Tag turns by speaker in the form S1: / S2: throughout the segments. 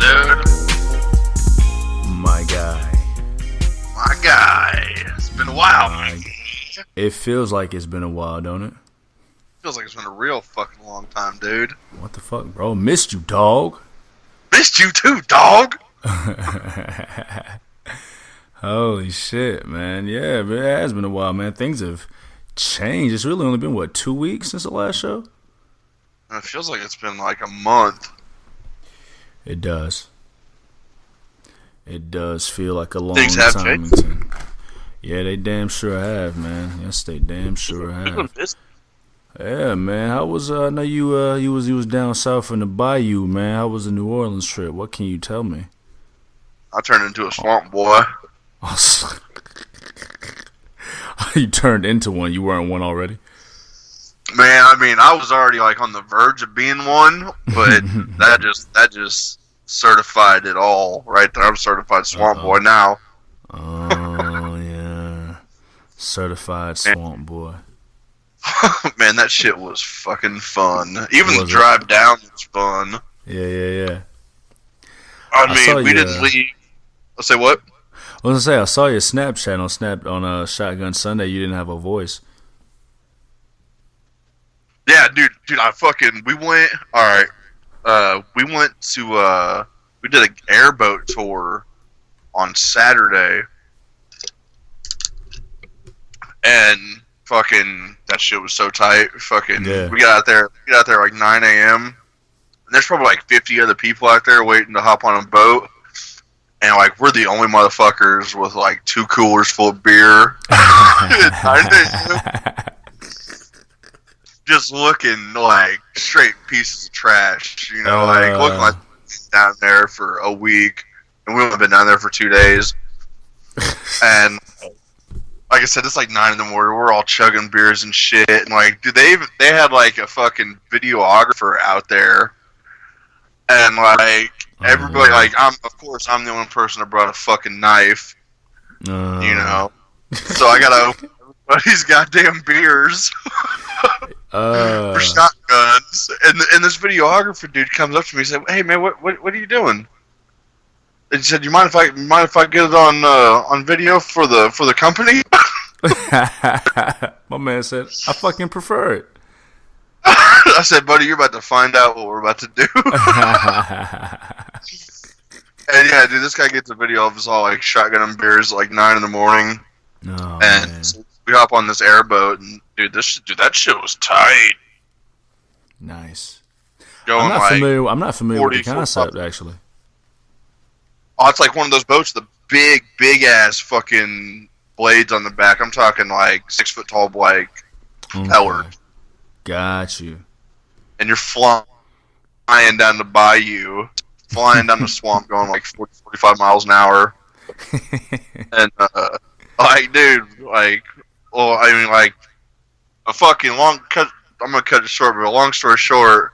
S1: dude?
S2: My guy.
S1: My guy. It's been a while.
S2: It feels like it's been a while, don't it?
S1: Feels like it's been a real fucking long time, dude.
S2: What the fuck, bro? Missed you, dog.
S1: Missed you too, dog.
S2: Holy shit, man. Yeah, but it has been a while, man. Things have changed. It's really only been, 2 weeks since the last show?
S1: It feels like it's been like a month.
S2: It does. It does feel like a long
S1: Things have
S2: time.
S1: changed.
S2: Yeah, they damn sure have, man. Yes, they damn sure have. Yeah, man. How was? I know you was down south in the Bayou, man. How was the New Orleans trip? What can you tell me?
S1: I turned into a swamp boy.
S2: You turned into one. You weren't one already.
S1: Man, I mean, I was already like on the verge of being one, but that just certified it all right there. I'm a certified swamp boy now.
S2: Oh yeah, certified swamp boy.
S1: Man, that shit was fucking fun. Even the drive down was fun.
S2: Yeah.
S1: I mean, we didn't leave. Let's say what?
S2: I was gonna say I saw your Snapchat on Shotgun Sunday. You didn't have a voice.
S1: Yeah, dude, we went. All right, we went to we did an airboat tour on Saturday, and fucking that shit was so tight. Fucking, yeah. We got out there like 9 a.m. and there's probably like 50 other people out there waiting to hop on a boat, and like we're the only motherfuckers with like 2 coolers full of beer. Just looking like straight pieces of trash, you know, like looking like down there for a week, and we only been down there for 2 days. And like I said, it's like 9 in the morning. We're all chugging beers and shit, and like, dude, they had like a fucking videographer out there, and like everybody, like I'm the only person that brought a fucking knife, you know, so I gotta open everybody's goddamn beers. For shotguns, and this videographer dude comes up to me and said, "Hey man, what are you doing?" And he said, "You mind if I get it on video for the company?"
S2: My man said, "I fucking prefer it."
S1: I said, "Buddy, you're about to find out what we're about to do." And yeah, dude, this guy gets a video of us all like shotgunning beers at like 9 in the morning, and so we hop on this airboat, and dude, that shit was tight.
S2: Nice.
S1: I'm
S2: not familiar with the concept, actually.
S1: Oh, it's like one of those boats, the big ass fucking blades on the back. I'm talking like 6 foot tall, like powered.
S2: Got you.
S1: And you're flying down the bayou, flying down the swamp, going like 40, 45 miles an hour. And like, dude, like. Well, I mean, like, a fucking long cut. I'm gonna cut it short, but a long story short,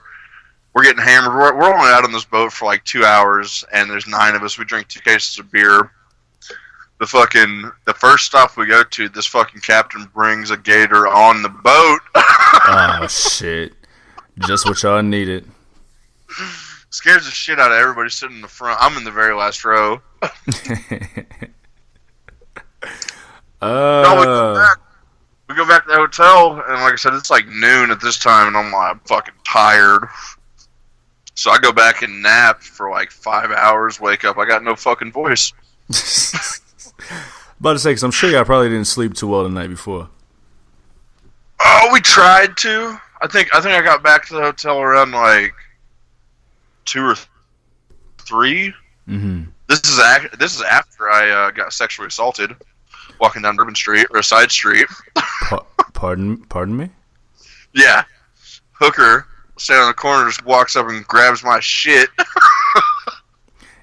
S1: we're getting hammered. We're only out on this boat for like 2 hours, and there's 9 of us. We drink 2 cases of beer. The first stop we go to, this fucking captain brings a gator on the boat.
S2: Oh shit! Just what y'all needed.
S1: Scares the shit out of everybody sitting in the front. I'm in the very last row. We go back to the hotel, and like I said, it's like noon at this time, and I'm like fucking tired. So I go back and nap for like 5 hours, wake up, I got no fucking voice.
S2: About to say, because I'm sure y'all probably didn't sleep too well the night before.
S1: Oh, we tried to. I think I got back to the hotel around like 2 or 3.
S2: Mm-hmm.
S1: This is after I got sexually assaulted. Walking down Bourbon Street, or a side street.
S2: Pardon me?
S1: Yeah. Hooker, standing on the corner, just walks up and grabs my shit.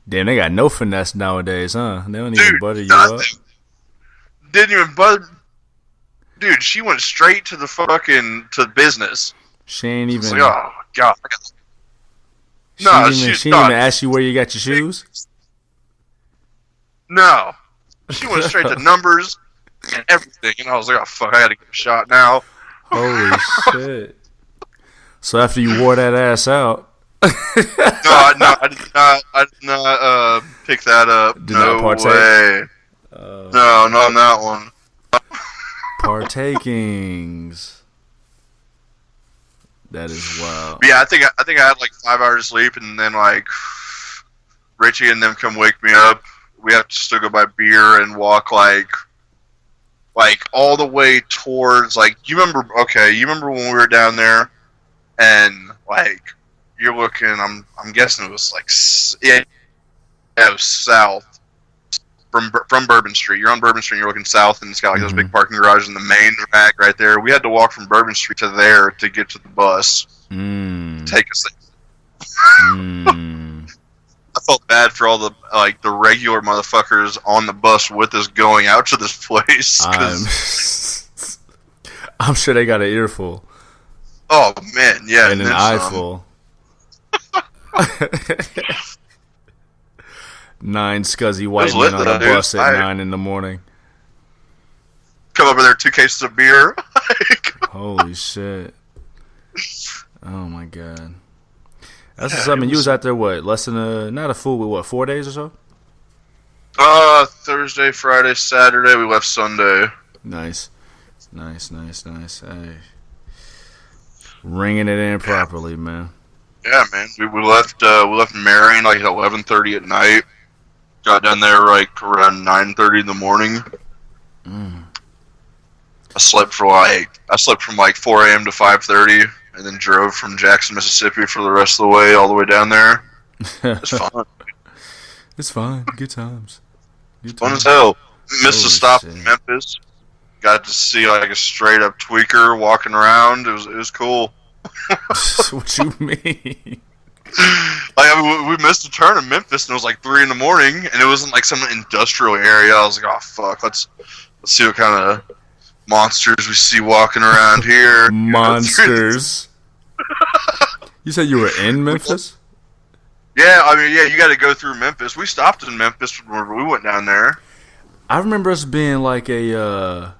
S2: Damn, they got no finesse nowadays, huh? They don't even butter you up.
S1: Didn't even butter. Dude, she went straight to the business.
S2: She ain't even.
S1: Like, oh, God.
S2: She didn't even ask you where you got your shoes?
S1: No. She went straight to numbers and everything, and I was like, "Oh fuck, I gotta get a shot now."
S2: Holy shit! So after you wore that ass out,
S1: I did not pick that up.
S2: Did
S1: no
S2: not partake?
S1: way. No, not on that one.
S2: Partakings. That is wild.
S1: But yeah, I think I had like 5 hours of sleep, and then like Richie and them come wake me up. We have to still go buy beer and walk like all the way towards like you remember when we were down there and like you're looking I'm guessing it was like it was south from Bourbon Street. You're on Bourbon Street and you're looking south and it's got like those big parking garages and the main rack right there. We had to walk from Bourbon Street to there to get to the bus. Take us there. I felt bad for all the the regular motherfuckers on the bus with us going out to this place.
S2: I'm sure they got an earful.
S1: Oh man, yeah,
S2: and an eyeful. 9 scuzzy white men on a bus at 9 in the morning.
S1: Come over there, 2 cases of beer.
S2: Holy shit! Oh my god. That's something. You was out there less than not a full 4 days or so?
S1: Thursday, Friday, Saturday. We left Sunday.
S2: Nice. Hey, ringing it in properly, man.
S1: Yeah, man. We left Marion like at 11:30 at night. Got down there like around 9:30 in the morning. I slept from like 4 a.m. to 5:30. And then drove from Jackson, Mississippi for the rest of the way, all the way down there. It's fun.
S2: It's fine. Good times.
S1: Fun as hell. Missed a stop in Memphis. Got to see like a straight up tweaker walking around. It was cool.
S2: What you mean?
S1: We missed a turn in Memphis and it was like 3 in the morning and it wasn't like some industrial area. I was like, oh fuck, let's see what kind of monsters we see walking around here.
S2: Monsters. You said you were in Memphis?
S1: Yeah, I mean, yeah, you got to go through Memphis. We stopped in Memphis when we went down there.
S2: I remember us being like I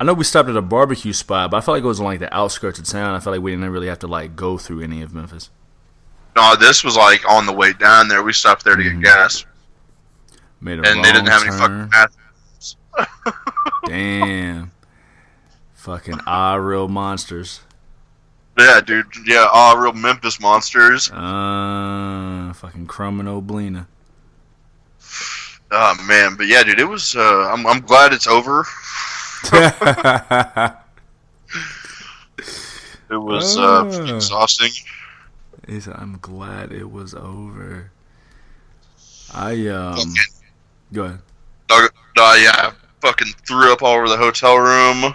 S2: know we stopped at a barbecue spot, but I felt like it was on like the outskirts of town. I felt like we didn't really have to like go through any of Memphis.
S1: No, this was like on the way down there. We stopped there to get gas.
S2: And
S1: they didn't have any fucking bathrooms.
S2: Damn. Fucking real monsters.
S1: Yeah, dude. Yeah, real Memphis monsters.
S2: Fucking Crumb and Oblina.
S1: Oh man, but yeah, dude, it was. I'm glad it's over. It was exhausting.
S2: He said, "I'm glad it was over." Go ahead.
S1: Yeah, I fucking threw up all over the hotel room.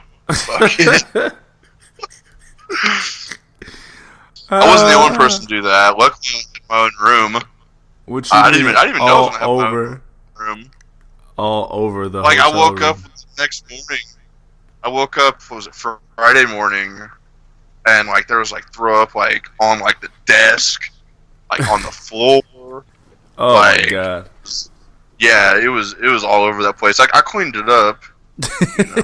S1: I wasn't the only person to do that. Luckily, I was in my own room. I didn't even know I was gonna have my own room.
S2: All over the
S1: like
S2: hotel
S1: I woke
S2: room.
S1: up the next morning. I woke up. Was it Friday morning? And like there was like throw up like on like the desk, like on the floor.
S2: Oh my god!
S1: Yeah, it was all over that place. Like I cleaned it up. You know?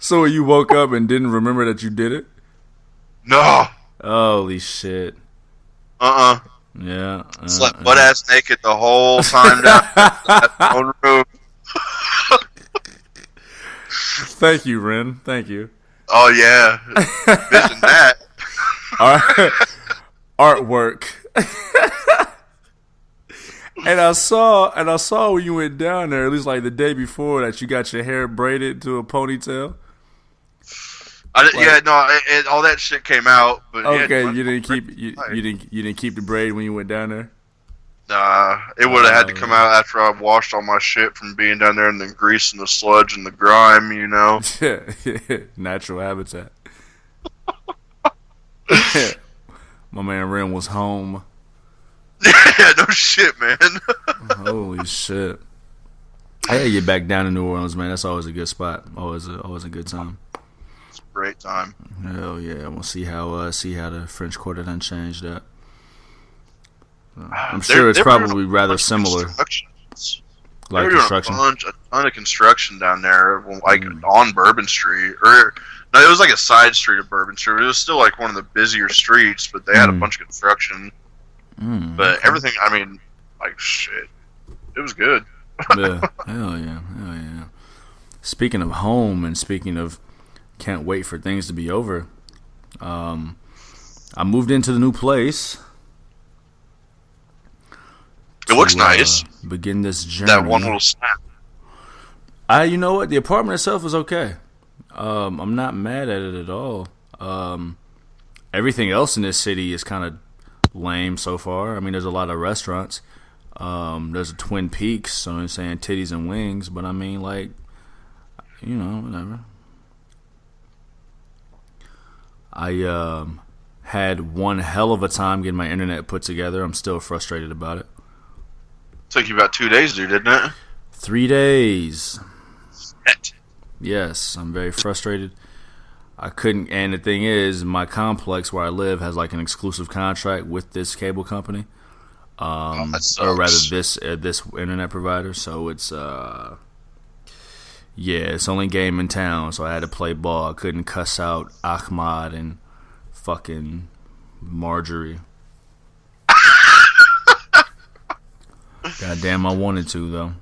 S2: So you woke up and didn't remember that you did it?
S1: No.
S2: Holy shit.
S1: Yeah. Slept butt ass naked the whole time down in that own room.
S2: Thank you, Ren. Thank you.
S1: Oh yeah. Vision that.
S2: Artwork. And I saw when you went down there, at least like the day before, that you got your hair braided to a ponytail.
S1: All that shit came out. But
S2: okay, you didn't keep the braid when you went down there.
S1: Nah, it would have had to come out after I washed all my shit from being down there and the grease and the sludge and the grime, you know.
S2: Natural habitat. My man Ren was home.
S1: Yeah, no shit, man.
S2: Holy shit! I gotta get back down to New Orleans, man. That's always a good spot. Always a good time.
S1: It's a great time.
S2: Hell yeah! We'll see how the French Quarter done changed up. I'm sure it's probably rather similar.
S1: They
S2: Like
S1: were doing
S2: construction.
S1: a ton of construction down there, like on Bourbon Street, or no, it was like a side street of Bourbon Street. It was still like one of the busier streets, but they had a bunch of construction. But everything, I mean, like shit, it was good.
S2: Yeah, hell yeah, hell yeah. Speaking of home and speaking of can't wait for things to be over, I moved into the new place.
S1: It looks nice.
S2: Begin this journey.
S1: That one little snap.
S2: You know what? The apartment itself is okay. I'm not mad at it at all. Everything else in this city is kind of lame so far. I mean, there's a lot of restaurants. There's a Twin Peaks, so I'm saying titties and wings, but I mean, like, you know, whatever. I had one hell of a time getting my internet put together. I'm still frustrated about it.
S1: Took you about 2 days to do, didn't it?
S2: 3 days.
S1: Shit.
S2: Yes, I'm very frustrated. I couldn't, and the thing is, my complex where I live has like an exclusive contract with this cable company, or rather this internet provider. So it's it's only game in town. So I had to play ball. I couldn't cuss out Ahmad and fucking Marjorie. Goddamn, I wanted to though.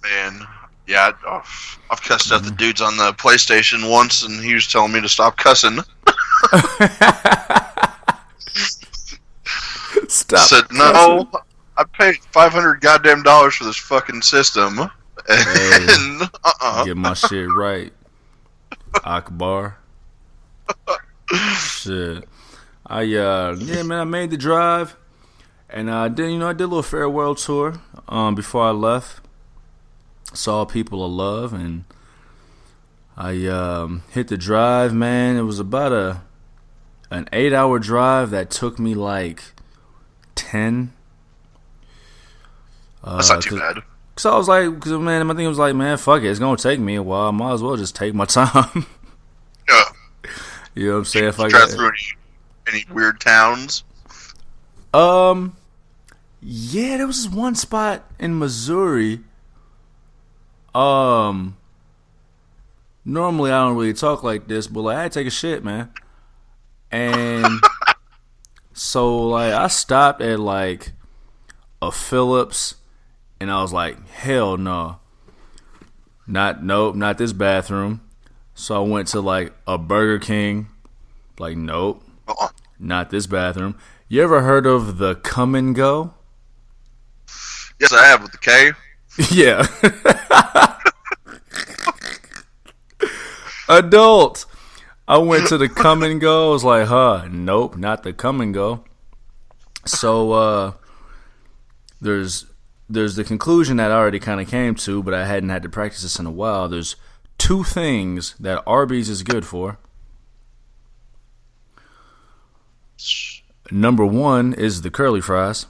S1: Man, yeah, I've cussed out the dudes on the PlayStation once, and he was telling me to stop cussing.
S2: Stop.
S1: I said, no, I paid $500 goddamn dollars for this fucking system. And
S2: Get my shit right, Akbar. Shit. Man, I made the drive, and I did a little farewell tour before I left. Saw people of love, and I hit the drive, man. It was about an 8-hour drive that took me like 10.
S1: That's not too bad.
S2: So I was like, man, my thing was like, man, fuck it, it's gonna take me a while. I might as well just take my time.
S1: Yeah.
S2: You know what I'm saying? If I
S1: drive through any weird towns.
S2: Yeah, there was this one spot in Missouri. Normally I don't really talk like this, but like I had to take a shit, man. And so like I stopped at like a Phillips, and I was like, hell no. Not this bathroom. So I went to like a Burger King. Like, nope. Not this bathroom. You ever heard of the Come and Go?
S1: Yes, I have, with the K.
S2: Yeah. Adult. I went to the Come and Go. I was like, nope, not the Come and Go. So there's the conclusion that I already kind of came to, but I hadn't had to practice this in a while. There's 2 things that Arby's is good for. Number 1 is the curly fries.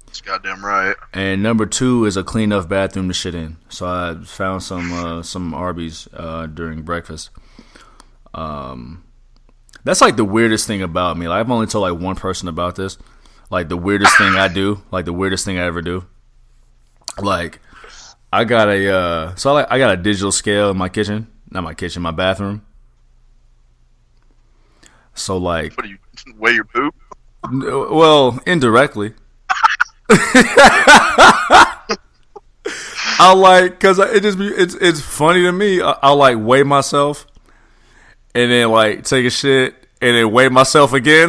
S1: That's goddamn right.
S2: And number 2 is a clean enough bathroom to shit in. So I found some Arby's during breakfast. That's like the weirdest thing about me. Like, I've only told like one person about this. Like the weirdest thing I do. Like the weirdest thing I ever do. Like I got a I got a digital scale in my kitchen. Not my kitchen, my bathroom. So like,
S1: what do you weigh your poop?
S2: Well, indirectly. I like, cause it's funny to me. I'll like weigh myself, and then like take a shit, and then weigh myself again.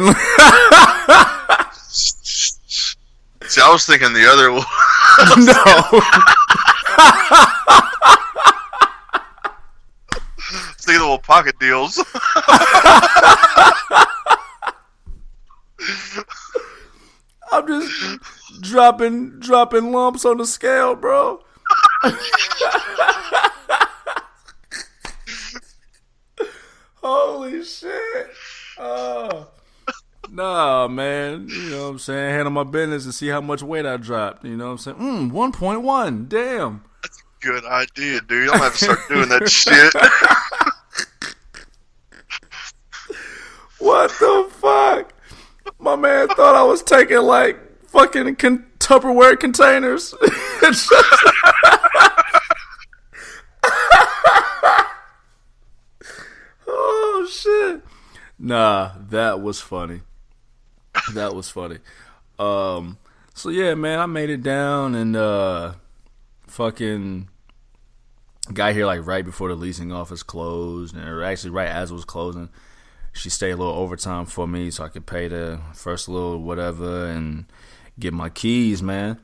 S1: See, I was thinking the other one.
S2: No.
S1: See the little pocket deals.
S2: I'm just dropping lumps on the scale, bro. Holy shit. Nah, man. You know what I'm saying? Handle my business and see how much weight I dropped. You know what I'm saying? 1.1. Damn.
S1: That's a good idea, dude. I'm going to have to start doing that shit.
S2: What the fuck? My man thought I was taking like fucking Tupperware containers. Oh shit! Nah, that was funny. That was funny. So yeah, man, I made it down and fucking got here like right before the leasing office closed, or actually right as it was closing. She stayed a little overtime for me so I could pay the first little whatever and get my keys, man.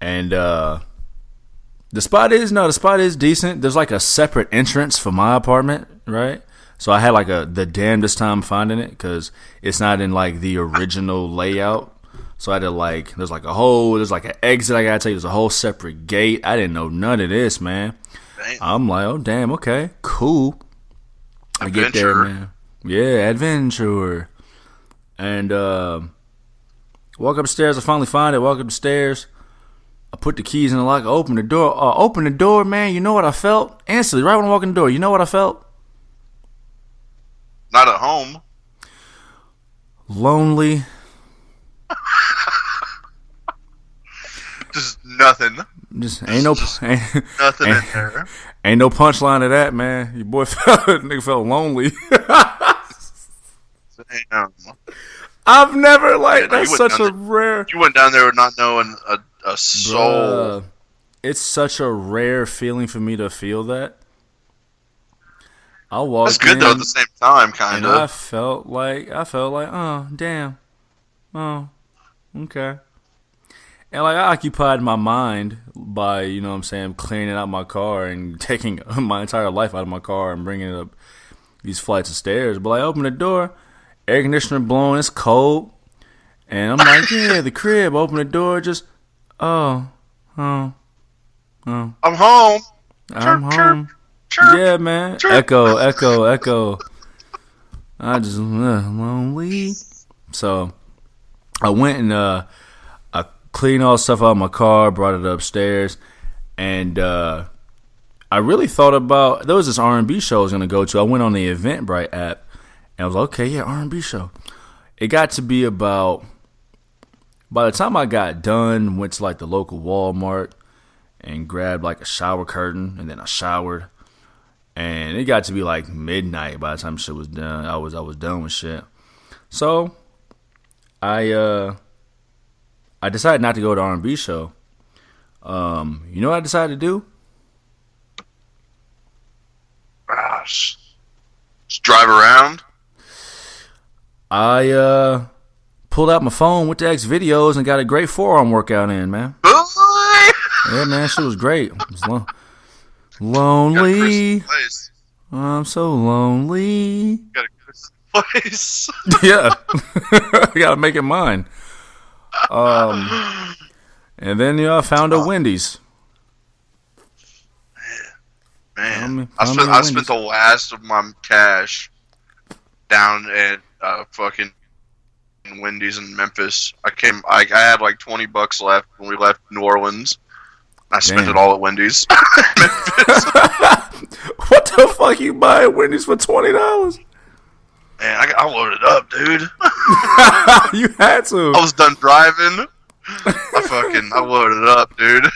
S2: And the spot is decent. There's like a separate entrance for my apartment, right? So I had like the damnedest time finding it because it's not in like the original layout. So I had to like, there's like an exit I gotta take. There's a whole separate gate. I didn't know none of this, man. Damn. I'm like, oh damn, okay, cool. I get there, man. Yeah, adventure. And walk upstairs. I finally find it. Walk up the stairs. I put the keys in the lock. I open the door. Open the door, man. You know what I felt? Instantly, right when I walk in the door. You know what I felt?
S1: Not at home.
S2: Lonely.
S1: Just nothing.
S2: Just ain't
S1: nothing in there.
S2: Ain't no punchline to that, man. Your boy nigga felt lonely.
S1: Damn.
S2: I've never that's such a rare.
S1: You went down there with not knowing a soul.
S2: Bruh, it's such a rare feeling for me to feel that. I walked.
S1: That's good though. At the same time, kind of.
S2: I felt like, oh damn, oh okay. And like I occupied my mind by, you know what I'm saying, cleaning out my car and taking my entire life out of my car and bringing it up these flights of stairs. But I opened the door, air conditioner blowing, it's cold. And I'm like, yeah, the crib. Open the door, just, oh.
S1: I'm home.
S2: I'm home.
S1: Chirp, chirp,
S2: yeah, man.
S1: chirp.
S2: Echo. I just lonely. So I went and cleaned all the stuff out of my car, brought it upstairs, and I really thought about, there was this R&B show I was going to go to. I went on the Eventbrite app, and I was like, okay, yeah, R&B show. It got to be about, by the time I got done, went to like the local Walmart and grabbed like a shower curtain, and then I showered, and it got to be like midnight by the time shit was done. I was done with shit. So I decided not to go to R&B show. You know what I decided to do?
S1: Gosh. Just drive around?
S2: I pulled out my phone, went to X videos, and got a great forearm workout in, man. Yeah, man, shit was great. It was lonely. I'm so lonely.
S1: Gotta go to the place.
S2: Yeah. I gotta make it mine. And then I found a Wendy's.
S1: Man, I spent the last of my cash down at fucking Wendy's in Memphis. I had like $20 left when we left New Orleans. I spent it all at Wendy's.
S2: What the fuck you buy at Wendy's for $20?
S1: Man, I loaded up, dude.
S2: You had to.
S1: I was done driving. I loaded up, dude.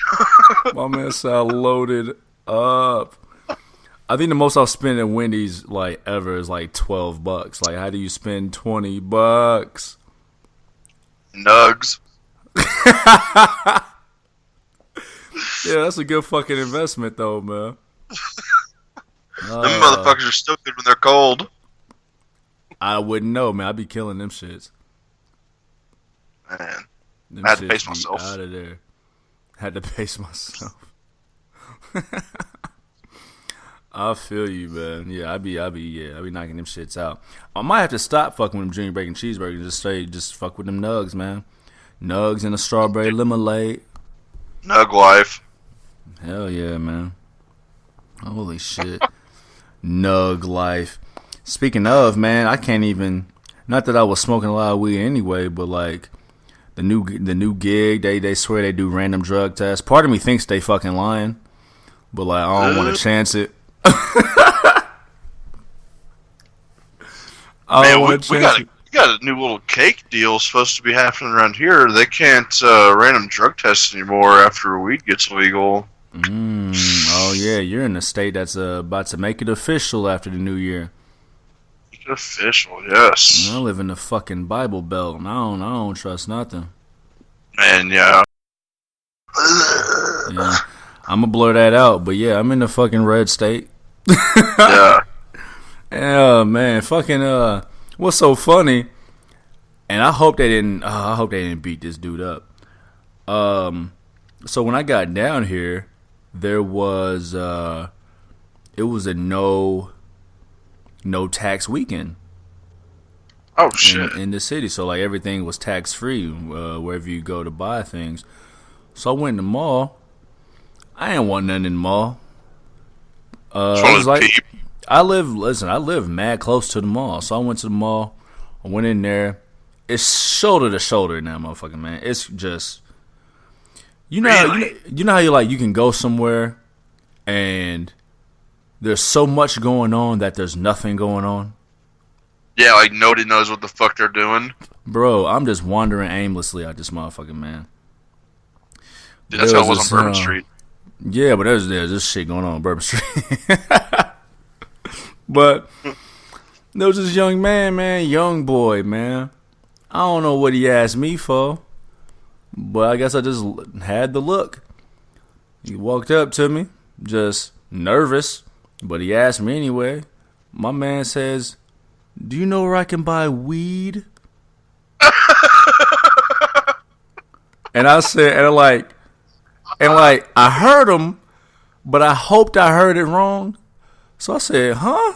S2: My man said I loaded up. I think the most I've spent at Wendy's like ever is like $12. Like, how do you spend $20?
S1: Nugs.
S2: Yeah, that's a good fucking investment though, man.
S1: Them motherfuckers are still good when they're cold.
S2: I wouldn't know, man. I'd be killing them shits.
S1: Man,
S2: them
S1: I had to pace myself.
S2: Out of there. Had to pace myself. I feel you, man. Yeah, I'd be knocking them shits out. I might have to stop fucking with them junior bacon cheeseburgers. Just fuck with them nugs, man. Nugs and a strawberry lemonade.
S1: Nug Life.
S2: Hell yeah, man. Holy shit. Nug Life. Speaking of, man, I can't even. Not that I was smoking a lot of weed anyway, but like the new gig, they swear they do random drug tests. Part of me thinks they fucking lying, but like I don't want to chance it.
S1: Man, we got a new little cake deal supposed to be happening around here. They can't random drug test anymore after weed gets legal.
S2: Oh yeah, you're in a state that's about to make it official after the new year.
S1: Make it official, yes.
S2: I live in the fucking Bible Belt, and I don't trust nothing.
S1: Man, yeah.
S2: Yeah, I'm gonna blur that out, but yeah, I'm in the fucking red state.
S1: Yeah.
S2: Yeah, man, fucking what's so funny? And I hope they didn't beat this dude up. So when I got down here, there was it was a no tax weekend.
S1: Oh shit!
S2: In the city, so like everything was tax free wherever you go to buy things. So I went in the mall. I ain't want nothing in the mall. I was like, I live mad close to the mall, so I went to the mall. I went in there. It's shoulder to shoulder in that motherfucker, man. It's just, you know how you can go somewhere and there's so much going on that there's nothing going on.
S1: Yeah, like nobody knows what the fuck they're doing.
S2: Bro, I'm just wandering aimlessly out this motherfucking man.
S1: Dude, that's how it was on Bourbon Street.
S2: Yeah, but there's this shit going on Bourbon Street. But there was this young boy, man. I don't know what he asked me for, but I guess I just had the look. He walked up to me, just nervous, but he asked me anyway. My man says, "Do you know where I can buy weed?" And I said, and I heard him, but I hoped I heard it wrong. So I said, "Huh?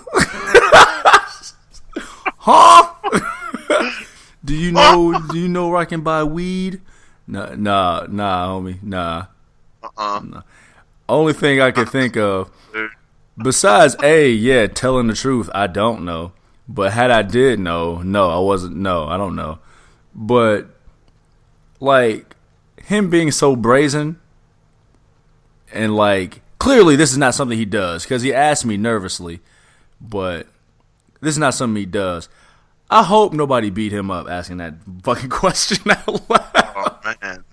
S2: Huh? Do you know where I can buy weed?" Nah, homie, nah. Nah. Only thing I could think of, besides telling the truth, I don't know. But had I did know, no, I wasn't. No, I don't know. But like him being so brazen, and like clearly this is not something he does because he asked me nervously, but this is not something he does. I hope nobody beat him up asking that fucking question out loud.
S1: Oh man,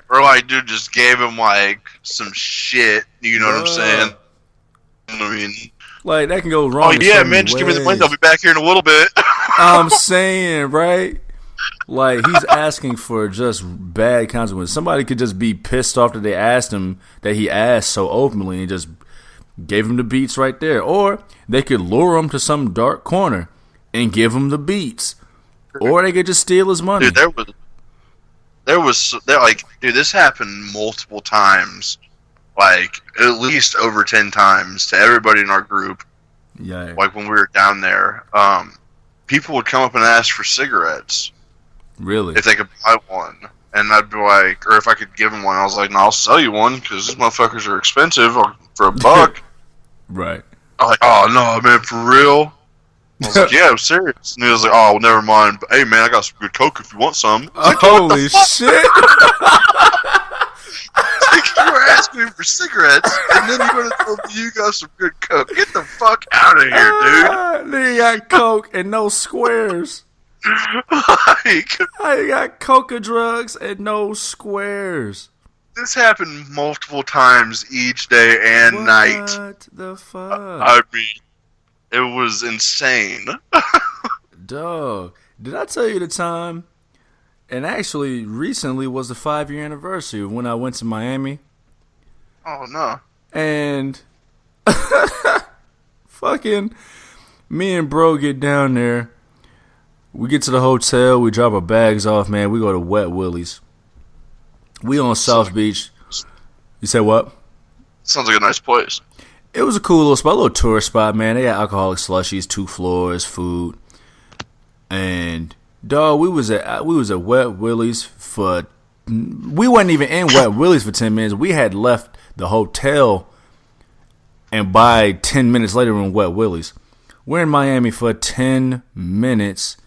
S1: or like dude just gave him like some shit. You know what I'm saying? I mean,
S2: like that can go wrong.
S1: Oh yeah, man, just give me the money. I'll be back here in a little bit.
S2: I'm saying, right? Like he's asking for just bad consequences. Somebody could just be pissed off that they asked him that he asked so openly and just gave him the beats right there, or they could lure him to some dark corner and give him the beats, or they could just steal his money.
S1: Dude, dude, this happened multiple times, like at least over 10 times to everybody in our group.
S2: Yeah.
S1: Like when we were down there, people would come up and ask for cigarettes.
S2: Really?
S1: If they could buy one. And I'd be like, or if I could give them one, I was like, no, I'll sell you one because these motherfuckers are expensive for $1.
S2: Right.
S1: I'm like, oh no, man, for real? I was like, yeah, I'm serious. And he was like, oh, well, never mind. But, hey, man, I got some good coke if you want some. Like,
S2: holy shit.
S1: Like, you were asking me for cigarettes, and then you're going to tell me you got some good coke. Get the fuck out of here, dude.
S2: Then you got coke and no squares.
S1: Like,
S2: I got coca drugs and no squares.
S1: This happened multiple times each day and night.
S2: What the fuck?
S1: I mean, it was insane.
S2: Dog, did I tell you the time? And actually, recently was the 5-year anniversary of when I went to Miami.
S1: Oh, no.
S2: And fucking me and bro get down there. We get to the hotel. We drop our bags off, man. We go to Wet Willie's. We on South Beach. You said what?
S1: Sounds like a nice place.
S2: It was a cool little spot, a little tourist spot, man. They got alcoholic slushies, 2 floors, food. And dog, we was at Wet Willie's for. We wasn't even in Wet Willie's for 10 minutes. We had left the hotel, and by 10 minutes later, we're in Wet Willie's. We're in Miami for 10 minutes,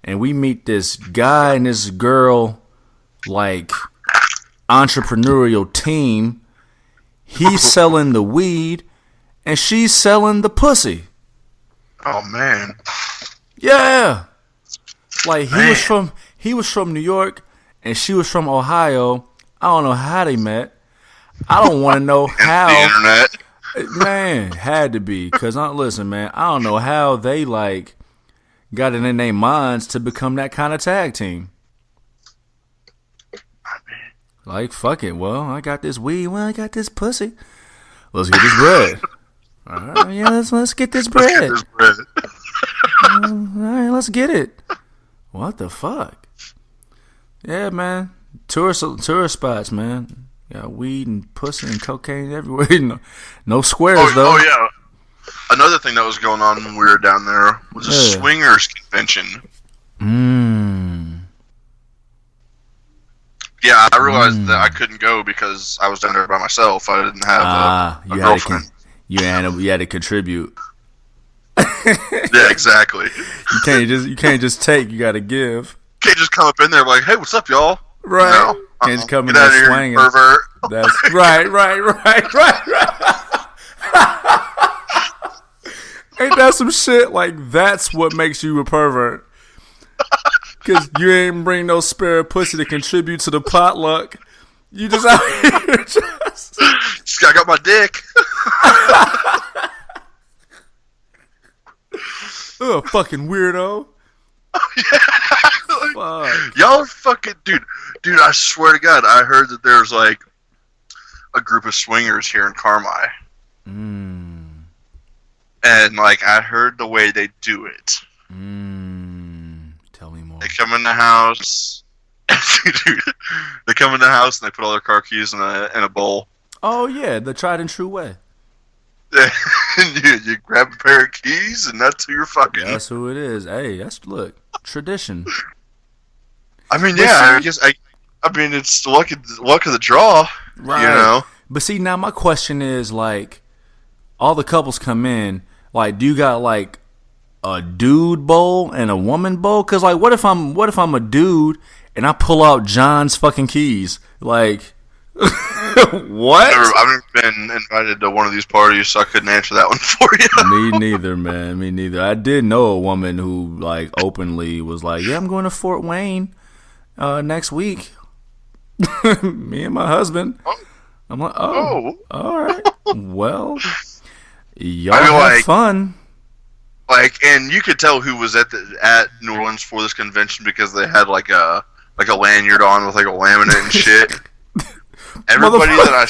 S2: and we meet this guy and this girl, like entrepreneurial team. He's selling the weed, and she's selling the pussy.
S1: Oh man.
S2: Yeah. Like he was from New York and she was from Ohio. I don't know how they met. I don't want to know how.
S1: The
S2: internet. Man, had to be. Because, listen, man, I don't know how they, like, got it in their minds to become that kind of tag team. Like, fuck it. Well, I got this weed. Well, I got this pussy. Let's get this bread. All right, yeah, let's get this bread. All right, let's get it. What the fuck? Yeah, man. Tourist spots, man. Got weed and pussy and cocaine everywhere. No squares, though.
S1: Oh, yeah. Another thing that was going on when we were down there was a swingers convention. Yeah, I realized that I couldn't go because I was down there by myself. I didn't have a girlfriend.
S2: You had to contribute.
S1: Yeah, exactly.
S2: You can't just take. You got to give.
S1: Can't just come up in there like, hey, what's up, y'all?
S2: Right.
S1: No.
S2: Can't just come in there swinging.
S1: Pervert.
S2: That's right. Ain't that some shit? Like, that's what makes you a pervert. Because you ain't bring no spare pussy to contribute to the potluck. You just out here just
S1: I got my dick.
S2: Oh, fucking weirdo.
S1: Yeah. Fuck. Y'all are fucking... Dude, I swear to God, I heard that there's, like, a group of swingers here in Carmi. And, like, I heard the way they do it.
S2: Tell me more.
S1: They come in the house... Dude, they come in the house and they put all their car keys in a bowl.
S2: Oh, yeah, the tried and true way.
S1: you grab a pair of keys and that's who you're fucking.
S2: That's who it is. Hey, look, tradition.
S1: I mean, yeah, I mean, it's the luck of the draw, right? You know.
S2: But see, now my question is, like, all the couples come in, like, do you got like a dude bowl and a woman bowl? Because, like, what if I'm a dude and I pull out John's fucking keys? Like, what?
S1: I've never been invited to one of these parties, so I couldn't answer that one for you.
S2: Me neither, man. Me neither. I did know a woman who, like, openly was like, yeah, I'm going to Fort Wayne next week. Me and my husband. I'm like, oh, all right. Well, y'all have fun.
S1: Like, and you could tell who was at New Orleans for this convention because they had like a lanyard on with like a laminate and shit. Everybody that I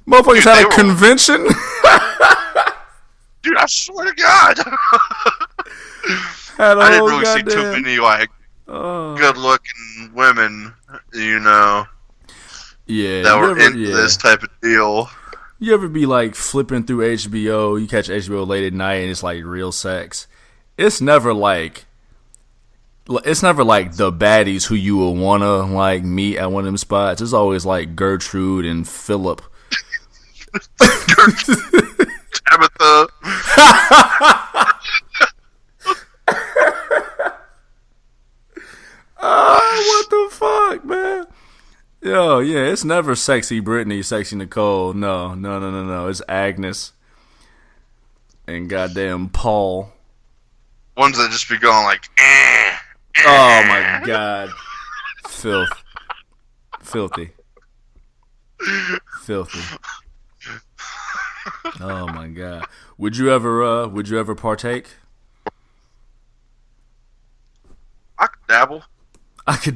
S2: motherfuckers had a convention.
S1: Dude, I swear to God, I didn't really see too many like good-looking women, you know.
S2: Yeah,
S1: that were into this type of deal.
S2: You ever be like flipping through HBO? You catch HBO late at night and it's like real sex. It's never like the baddies who you would wanna like meet at one of them spots. It's always like Gertrude and Philip.
S1: Tabitha.
S2: Oh, what the fuck, man? Yo, yeah, it's never sexy Brittany, sexy Nicole. No. It's Agnes and goddamn Paul.
S1: Ones that just be going like,
S2: Oh my God, filthy. Oh my God, would you ever partake?
S1: I could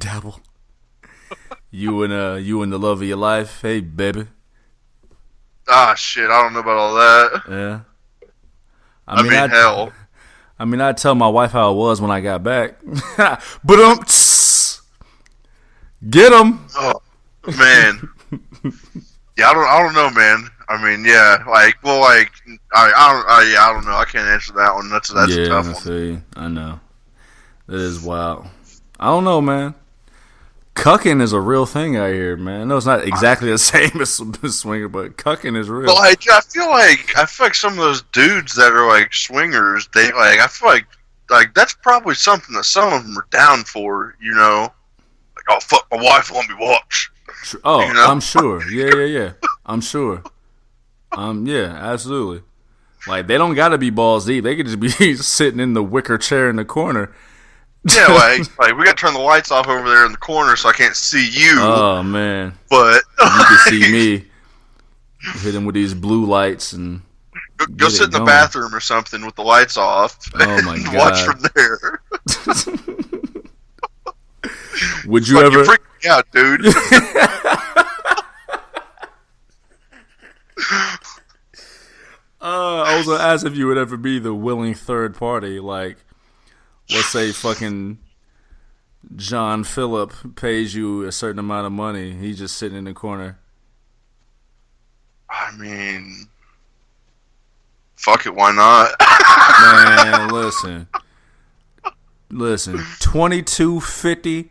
S1: dabble.
S2: You and the love of your life, hey baby.
S1: Ah shit, I don't know about all that.
S2: Yeah.
S1: I mean hell.
S2: I mean, I tell my wife how it was when I got back. But get him.
S1: Oh man. Yeah, I don't know, man. I mean, yeah, I don't know. I can't answer that one. That's a tough one.
S2: See, I know. That is wild. I don't know, man. Cucking is a real thing out here, man. I know it's not exactly the same as swinger, but cucking is real.
S1: But like, I feel like some of those dudes that are like swingers, they like, I feel like that's probably something that some of them are down for, you know? Like, oh fuck, my wife let me watch.
S2: Oh,
S1: you know?
S2: I'm sure. Yeah. I'm sure. Yeah, absolutely. Like, they don't gotta be balls deep. They could just be sitting in the wicker chair in the corner.
S1: Yeah, like we got to turn the lights off over there in the corner so I can't see you.
S2: Oh man,
S1: but
S2: you can see me. Hit him with these blue lights and
S1: go sit in the bathroom or something with the lights off.
S2: Oh my god!
S1: Watch from there.
S2: Would you ever?
S1: You freak me out, dude.
S2: I was gonna ask if you would ever be the willing third party, like, let's say fucking John Phillip pays you a certain amount of money, he's just sitting in the corner.
S1: I mean, fuck it, why not?
S2: Man, listen, $22.50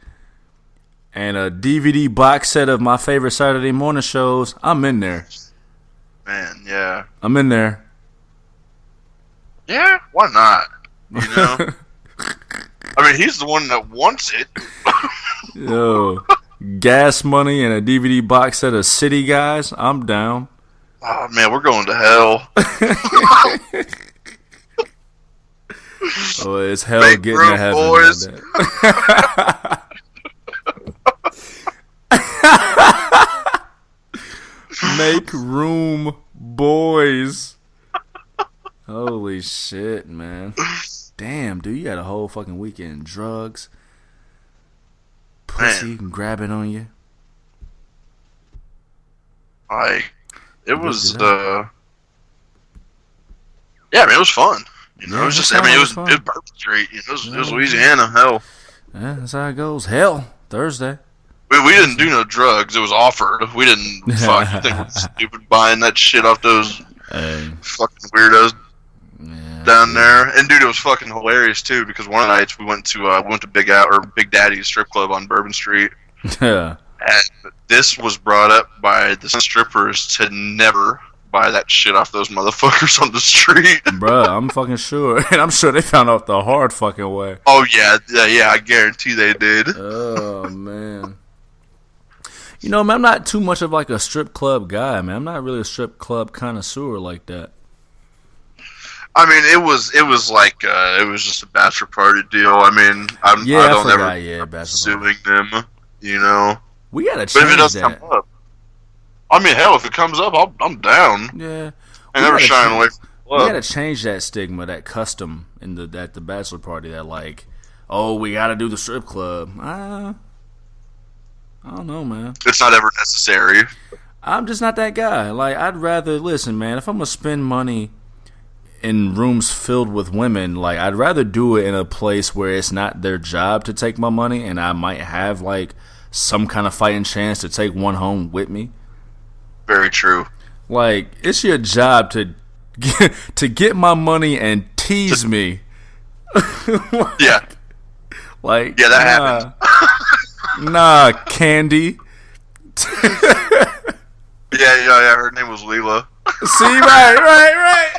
S2: and a DVD box set of my favorite Saturday morning shows. I'm in there.
S1: Man, yeah.
S2: I'm in there.
S1: Yeah, why not? You know? I mean, he's the one that wants it.
S2: Yo, gas money and a DVD box set of City Guys. I'm down.
S1: Oh, man, we're going to hell.
S2: Oh, it's hell
S1: Make
S2: getting
S1: room,
S2: to heaven.
S1: Boys.
S2: Make room, boys. Holy shit, man. Damn, dude, you had a whole fucking weekend. Drugs, pussy, grabbing on you.
S1: Like, it was, yeah, I mean, it was fun. You know, it was just, I mean, it was Bourbon Street. You know, it was Louisiana, hell.
S2: Yeah, that's how it goes. Hell, Thursday.
S1: We didn't do no drugs. It was offered. We didn't, fuck, you think we're stupid buying that shit off those fucking weirdos down there. And dude, it was fucking hilarious too, because one of the nights we went to Big Daddy's strip club on Bourbon Street.
S2: Yeah.
S1: And this was brought up by the strippers to never buy that shit off those motherfuckers on the street.
S2: Bruh, I'm fucking sure. And I'm sure they found out the hard fucking way.
S1: Oh, yeah, I guarantee they did.
S2: Oh, man. You know, man, I'm not too much of like a strip club guy, man. I'm not really a strip club connoisseur like that.
S1: I mean, it was like it was just a bachelor party deal. I mean, I don't ever suing them, you know.
S2: We gotta change
S1: but if it does
S2: that.
S1: Come up, I mean, hell, if it comes up, I'm down.
S2: Yeah,
S1: I never shying away from the club.
S2: We gotta change that stigma, that custom at the bachelor party. That like, oh, we gotta do the strip club. I don't know, man.
S1: It's not ever necessary.
S2: I'm just not that guy. Like, I'd rather listen, man. If I'm gonna spend money in rooms filled with women, like, I'd rather do it in a place where it's not their job to take my money, and I might have like some kind of fighting chance to take one home with me.
S1: Very true.
S2: Like, it's your job to get my money and tease me.
S1: Yeah.
S2: Like,
S1: yeah, that happened.
S2: Nah, Candy.
S1: Yeah. Her name was Leela.
S2: See, right.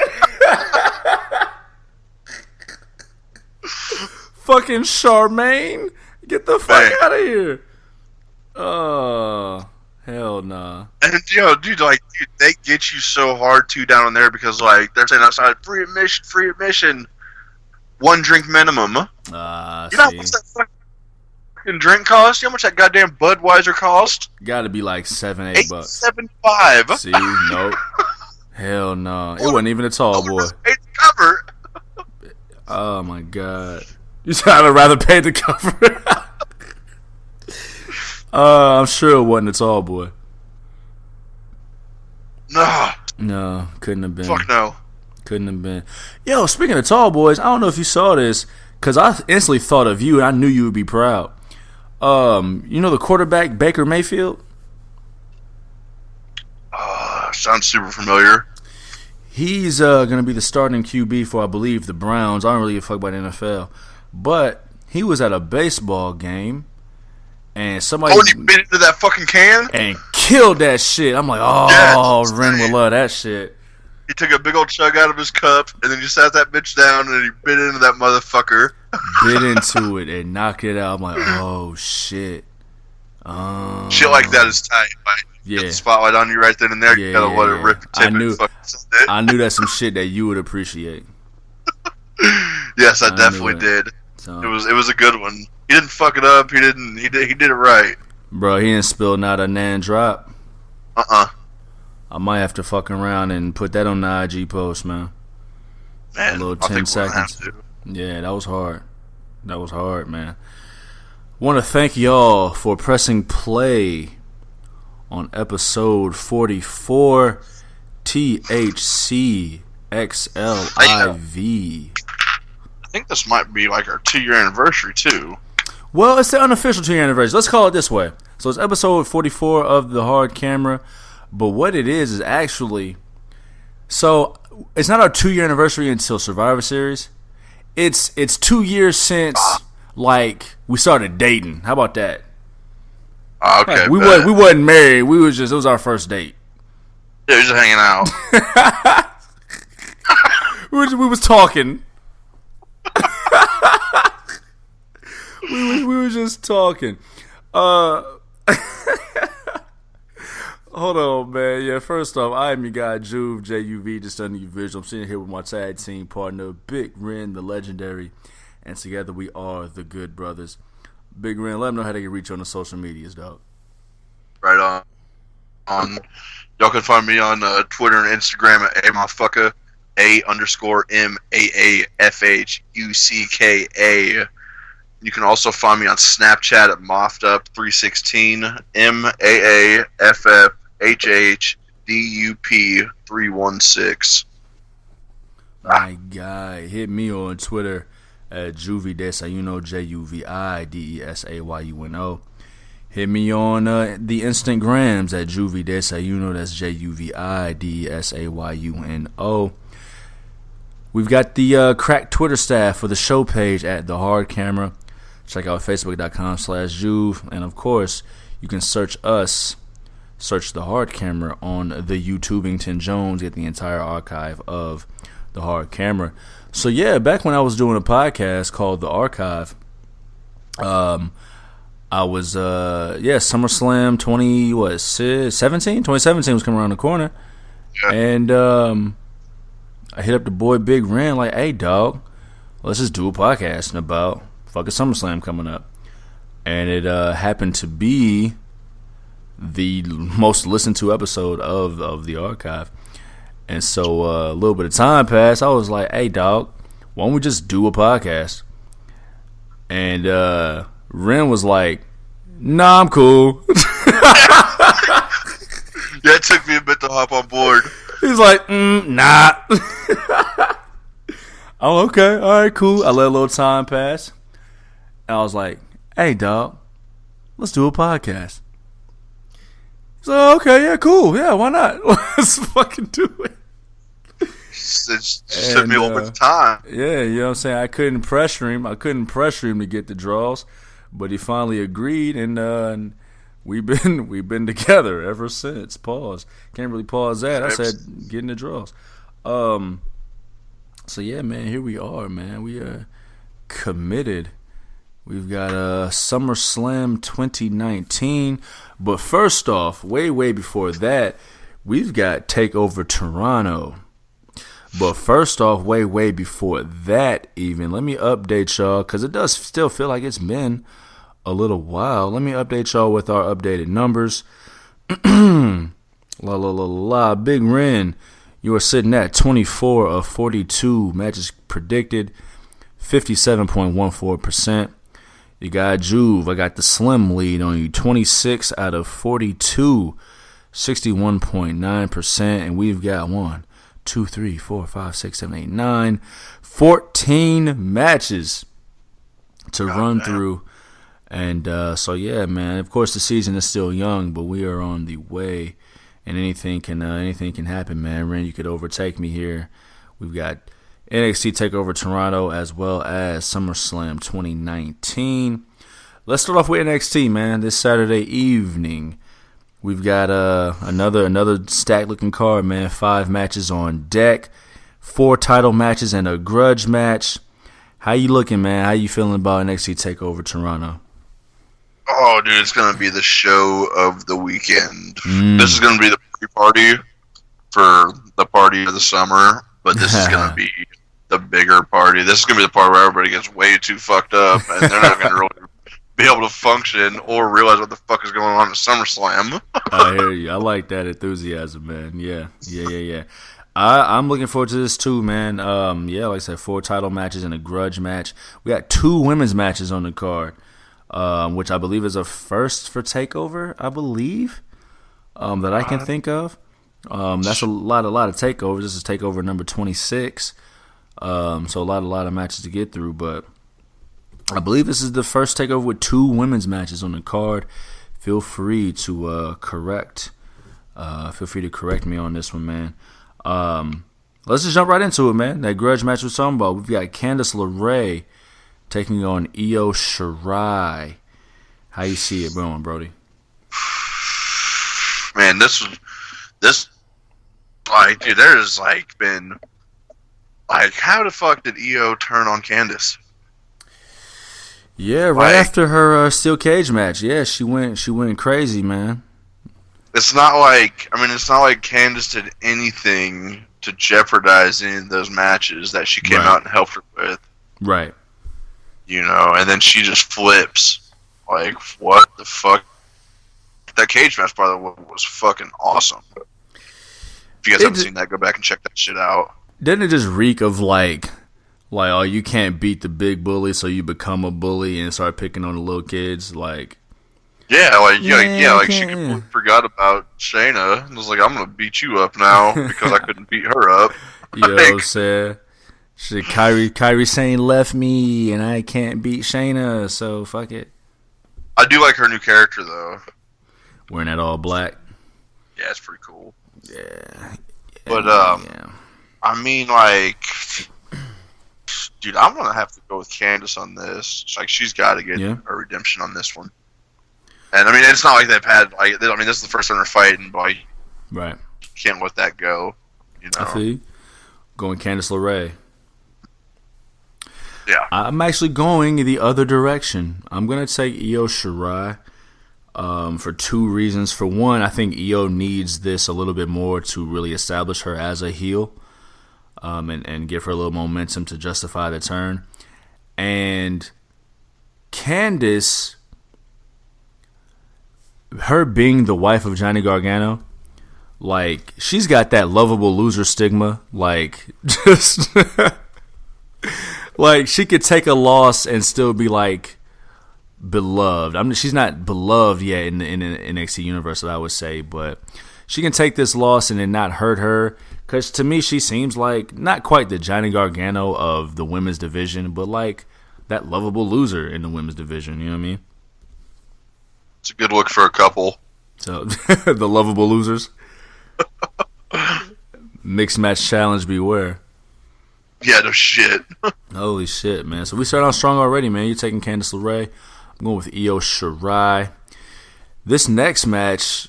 S2: Fucking Charmaine, get the fuck out of here. Oh, hell nah.
S1: And dude, like, they get you so hard too down there because like they're saying outside free admission, 1 drink minimum. You know how much that fucking drink cost? You know how much that goddamn Budweiser cost?
S2: Got to be like $7-8.
S1: $8.75.
S2: See, nope. Hell no. It wasn't even a tall boy.
S1: Cover.
S2: Oh my god. You said I'd rather pay the cover. I'm sure it wasn't a tall boy. No, couldn't have been.
S1: Fuck no.
S2: Couldn't have been. Yo, speaking of tall boys, I don't know if you saw this, because I instantly thought of you and I knew you would be proud. You know the quarterback, Baker Mayfield?
S1: Sounds super familiar.
S2: He's going to be the starting QB for, I believe, the Browns. I don't really give a fuck about the NFL. But he was at a baseball game, and somebody...
S1: Oh, and he bit into that fucking can?
S2: And killed that shit. I'm like, oh, Ren will love that shit.
S1: He took a big old chug out of his cup, and then just sat that bitch down, and he bit into that motherfucker.
S2: Bit into it and knocked it out. I'm like, oh, shit.
S1: Shit like that is tight, right?
S2: Yeah.
S1: Get the spotlight on you right then and there.
S2: Yeah,
S1: you gotta let it rip.
S2: I knew that's some shit that you would appreciate.
S1: Yes, I definitely did.
S2: time.
S1: It was a good one. He didn't fuck it up. He did it right.
S2: Bro, he didn't spill not a nan drop. I might have to fuck around and put that on the IG post, man.
S1: Man,
S2: a little 10 seconds. Yeah, that was hard. That was hard, man. Want to thank y'all for pressing play on episode 44, THC XLIV.
S1: I think this might be like our 2-year anniversary, too.
S2: Well, it's the unofficial 2-year anniversary. Let's call it this way. So it's episode 44 of the Hard Camera. But what it is actually... So, it's not our 2-year anniversary until Survivor Series. It's 2 years since, like, we started dating. How about that?
S1: Okay.
S2: Like, we wasn't married. It was our first date.
S1: Yeah, we was just hanging out.
S2: we was talking. we were just talking. Hold on, man. Yeah, first off, I am your guy, Juve, JUV, just under your visual. I'm sitting here with my tag team partner, Big Ren, the legendary, and together we are the Good Brothers. Big Ren, let them know how they can reach you on the social medias, dog.
S1: Right on. Y'all can find me on Twitter and Instagram at amaffucka, A_MAAFHUCKA. You can also find me on Snapchat at MoffedUp316, MAAFFHHDUP316.
S2: My guy, hit me on Twitter at Juvie Desayuno, JUVIDESAYUNO. Hit me on the Instagrams at Juvie Desayuno, that's JUVIDESAYUNO. We've got the cracked Twitter staff for the show page at The Hard Camera. Check out Facebook.com/Juve. And of course, you can search The Hard Camera on the YouTubington Jones. Get the entire archive of The Hard Camera. So yeah, back when I was doing a podcast called The Archive, I was SummerSlam 2017 was coming around the corner.
S1: Yeah.
S2: And I hit up the boy Big Ren like, hey dog, let's just do a podcast about fucking SummerSlam coming up. And it happened to be the most listened to episode of the archive. And so a little bit of time passed. I was like, hey dog, why don't we just do a podcast? And Ren was like, nah, I'm cool.
S1: Yeah, it took me a bit to hop on board.
S2: He's like, nah. Oh, okay, all right, cool. I let a little time pass. And I was like, hey, dog, let's do a podcast. So, okay, yeah, cool. Yeah, why not? Let's fucking do it.
S1: It just took me a little bit of time.
S2: Yeah, you know what I'm saying? I couldn't pressure him to get the draws, but he finally agreed, and we've been together ever since. Pause. Can't really pause that. I said getting the draws. So yeah, man, here we are, man. We are committed. We've got SummerSlam 2019, but first off, way before that, we've got TakeOver Toronto. But first off, way before that even, let me update y'all, because it does still feel like it's been a little while. Let me update y'all with our updated numbers. Big Ren, you are sitting at 24 of 42 matches predicted, 57.14%. You got Juve, I got the slim lead on you, 26 out of 42, 61.9%. And we've got 1, 2, 3, 4, 5, 6, 7, 8, 9, 14 matches to run through. And so yeah, man. Of course, the season is still young, but we are on the way, and anything can happen, man. Ren, you could overtake me here. We've got NXT Takeover Toronto as well as SummerSlam 2019. Let's start off with NXT, man. This Saturday evening, we've got another stacked looking card, man. 5 matches on deck, 4 title matches and a grudge match. How you looking, man? How you feeling about NXT Takeover Toronto?
S1: Oh, dude, it's going to be the show of the weekend. This is going to be the pre-party for the party of the summer, but this is going to be the bigger party. This is gonna be the part where everybody gets way too fucked up, and they're not gonna really be able to function or realize what the fuck is going on at SummerSlam.
S2: I hear you. I like that enthusiasm, man. Yeah. I'm looking forward to this too, man. Like I said, 4 title matches and a grudge match. We got 2 women's matches on the card, which I believe is a first for TakeOver. I believe that I can think of. That's a lot of takeovers. This is TakeOver number 26. So a lot of matches to get through, but I believe this is the first TakeOver with 2 women's matches on the card. Feel free to correct me on this one, man. Let's just jump right into it, man. That grudge match we're talking about. We've got Candice LeRae taking on Io Shirai. How you see it going, Brody?
S1: Man, this like, dude, there's like been like, how the fuck did Io turn on Candice?
S2: Yeah, right after her steel cage match. Yeah, she went crazy, man.
S1: It's not like Candice did anything to jeopardize any of those matches that she came out and helped her with.
S2: Right.
S1: You know, and then she just flips. Like, what the fuck? That cage match, by the way, was fucking awesome. If you guys haven't seen that, go back and check that shit out.
S2: Didn't it just reek of like, oh, you can't beat the big bully, so you become a bully and start picking on the little kids, like.
S1: She completely forgot about Shayna and was like, I'm gonna beat you up now because I couldn't beat her up.
S2: You know what I'm saying? Shit, Kairi Sane left me and I can't beat Shayna, so fuck it.
S1: I do like her new character though.
S2: Wearing that all black.
S1: Yeah, it's pretty cool.
S2: Yeah.
S1: But I mean, like, dude, I'm gonna have to go with Candice on this. It's like, she's got to get a redemption on this one. And I mean, it's not like they've had. This is the first time they're fighting, but
S2: right,
S1: you can't let that go. You know,
S2: I see. Going Candice LeRae.
S1: Yeah,
S2: I'm actually going the other direction. I'm gonna take Io Shirai for 2 reasons. For one, I think Io needs this a little bit more to really establish her as a heel, and give her a little momentum to justify the turn. And Candice, her being the wife of Johnny Gargano, like, she's got that lovable loser stigma. Like, just like, she could take a loss and still be like beloved. I mean, she's not beloved yet in the NXT universe, that I would say, but she can take this loss and it not hurt her. Because to me, she seems like not quite the Johnny Gargano of the women's division, but like that lovable loser in the women's division. You know what I mean?
S1: It's a good look for a couple.
S2: So, the lovable losers. Mixed match challenge, beware.
S1: Yeah, no shit.
S2: Holy shit, man. So we start out strong already, man. You're taking Candice LeRae. I'm going with Io Shirai. This next match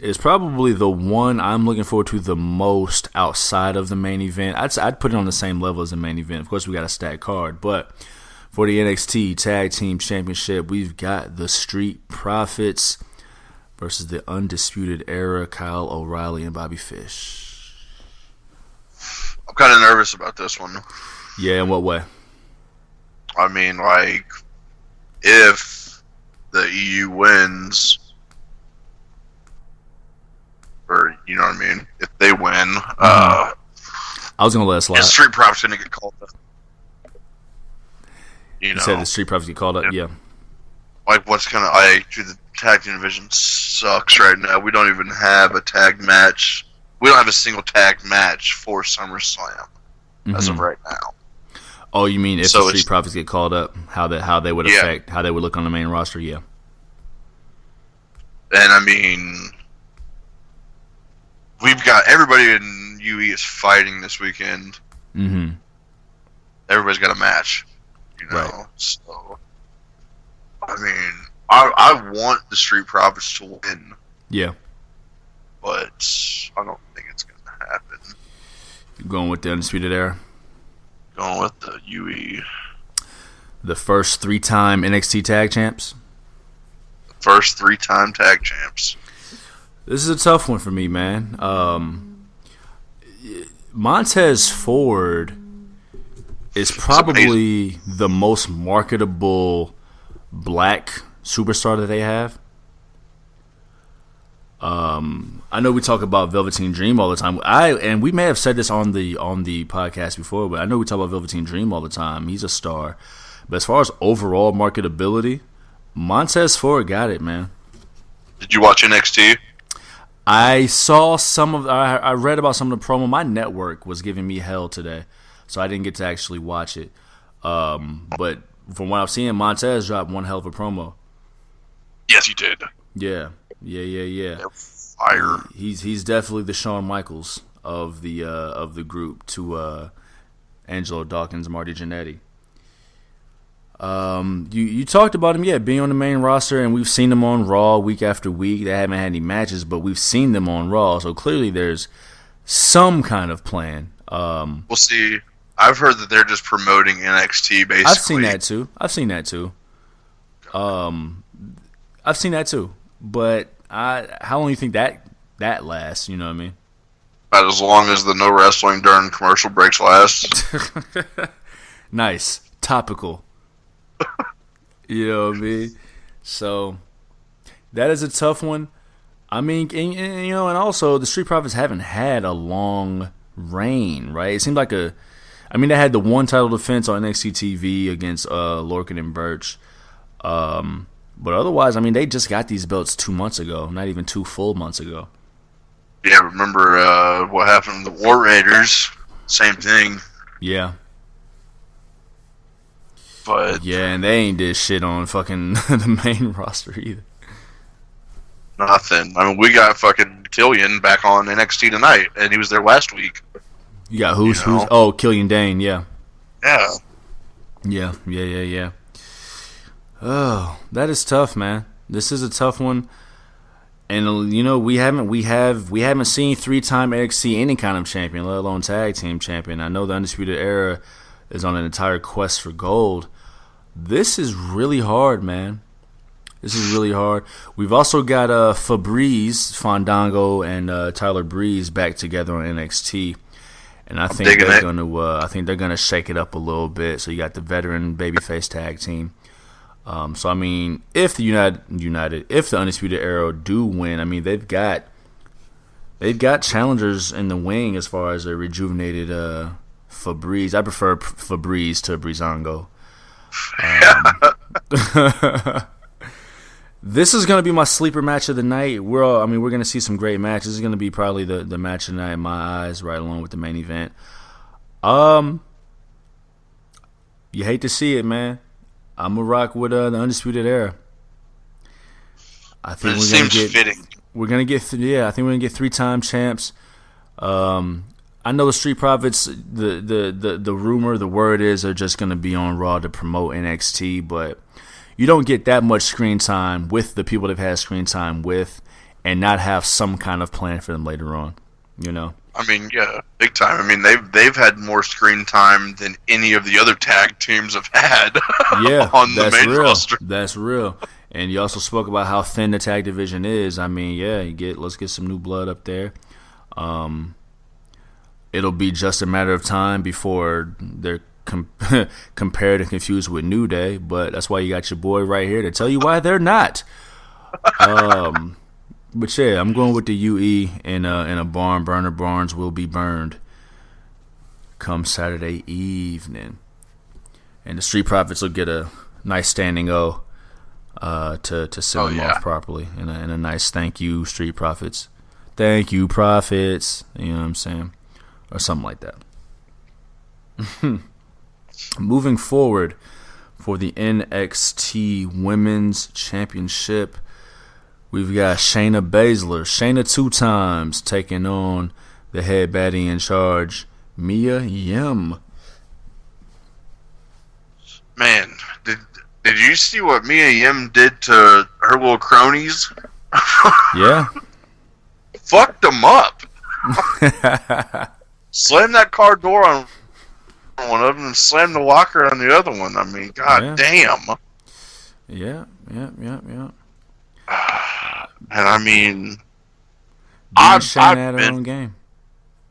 S2: is probably the one I'm looking forward to the most outside of the main event. I'd put it on the same level as the main event. Of course, we got a stacked card, but for the NXT Tag Team Championship, we've got the Street Profits versus the Undisputed Era, Kyle O'Reilly and Bobby Fish.
S1: I'm kind of nervous about this one.
S2: Yeah, in what way?
S1: I mean, like, if the EU wins, or, you know what I mean, if they win,
S2: I was going to let it slide.
S1: The Street Profits going to get called up. You
S2: said the Street Profits get called up? Yeah.
S1: Like, what's kind of, dude, the tag team division sucks right now. We don't even have a tag match. We don't have a single tag match for SummerSlam as of right now.
S2: Oh, you mean if the Street Profits get called up, how they would affect, how they would look on the main roster? Yeah.
S1: And I mean, we've got everybody in UE is fighting this weekend.
S2: Mm-hmm.
S1: Everybody's got a match. You know,
S2: right.
S1: So I mean, I want the Street Profits to win.
S2: Yeah,
S1: but I don't think it's going to happen.
S2: You're going with the Undisputed Era?
S1: Going with the UE.
S2: The first 3-time NXT Tag Champs?
S1: The first 3-time Tag Champs.
S2: This is a tough one for me, man. Montez Ford is probably the most marketable black superstar that they have. I know we talk about Velveteen Dream all the time. And we may have said this on the podcast before, but I know we talk about Velveteen Dream all the time. He's a star. But as far as overall marketability, Montez Ford got it, man.
S1: Did you watch NXT?
S2: I saw I read about some of the promo. My network was giving me hell today, so I didn't get to actually watch it. But from what I've seen, Montez dropped one hell of a promo.
S1: Yes, he did.
S2: Yeah.
S1: Fire.
S2: He's definitely the Shawn Michaels of the group to Angelo Dawkins, Marty Jannetty. You talked about him, being on the main roster, and we've seen them on Raw week after week. They haven't had any matches, but we've seen them on Raw, so clearly there's some kind of plan.
S1: We'll see. I've heard that they're just promoting NXT, basically.
S2: I've seen that too. But how long do you think that lasts? You know what I mean?
S1: About as long as the no wrestling during commercial breaks lasts.
S2: Nice. Topical. You know what I mean? So that is a tough one. I mean, and also the Street Profits haven't had a long reign, right? It seemed like they had the one title defense on NXT TV against Lorcan and Birch. But otherwise, they just got these belts 2 months ago, not even 2 full months ago.
S1: Yeah, remember what happened to the War Raiders? Same thing.
S2: Yeah.
S1: But
S2: yeah, and they ain't did shit on fucking the main roster either.
S1: Nothing. We got fucking Killian back on NXT tonight, and he was there last week.
S2: You got who's? Oh, Killian Dane, yeah.
S1: Yeah.
S2: Yeah. Oh, that is tough, man. This is a tough one. And we haven't seen 3-time NXT any kind of champion, let alone tag team champion. I know the Undisputed Era is on an entire quest for gold. This is really hard, man. This is really hard. We've also got Fabrice Fandango and Tyler Breeze back together on NXT, and I think they're gonna shake it up a little bit. So you got the veteran babyface tag team. So if the if the Undisputed Era do win, they've got challengers in the wing as far as a rejuvenated Fabrice. I prefer Fabrice to Breezango. This is going to be my sleeper match of the night. We're going to see some great matches. This is going to be probably the match of the night in my eyes, right along with the main event. You hate to see it, man. I'm going to rock with the Undisputed Era. I think
S1: it seems fitting.
S2: We're going to get, I think we're going to get 3-time champs. I know the Street Profits, the rumor, the word is they're just going to be on Raw to promote NXT, but you don't get that much screen time with the people they've had screen time with and not have some kind of plan for them later on, Yeah,
S1: big time. They've had more screen time than any of the other tag teams have had on the main roster.
S2: That's real. And you also spoke about how thin the tag division is. Let's get some new blood up there. It'll be just a matter of time before they're compared and confused with New Day, but that's why you got your boy right here to tell you why they're not. But yeah, I'm going with the UE in a barn. Burner barns will be burned come Saturday evening, and the Street Profits will get a nice standing O to send them off properly and a nice thank you, Street Profits. Thank you, Profits. You know what I'm saying? Or something like that. Moving forward for the NXT Women's Championship, we've got Shayna Baszler. Shayna 2 times taking on the head baddie in charge, Mia Yim.
S1: Man, did you see what Mia Yim did to her little cronies?
S2: Yeah.
S1: Fucked them up. Slammed that car door on one of them and slammed the locker on the other one. God damn.
S2: Yeah.
S1: And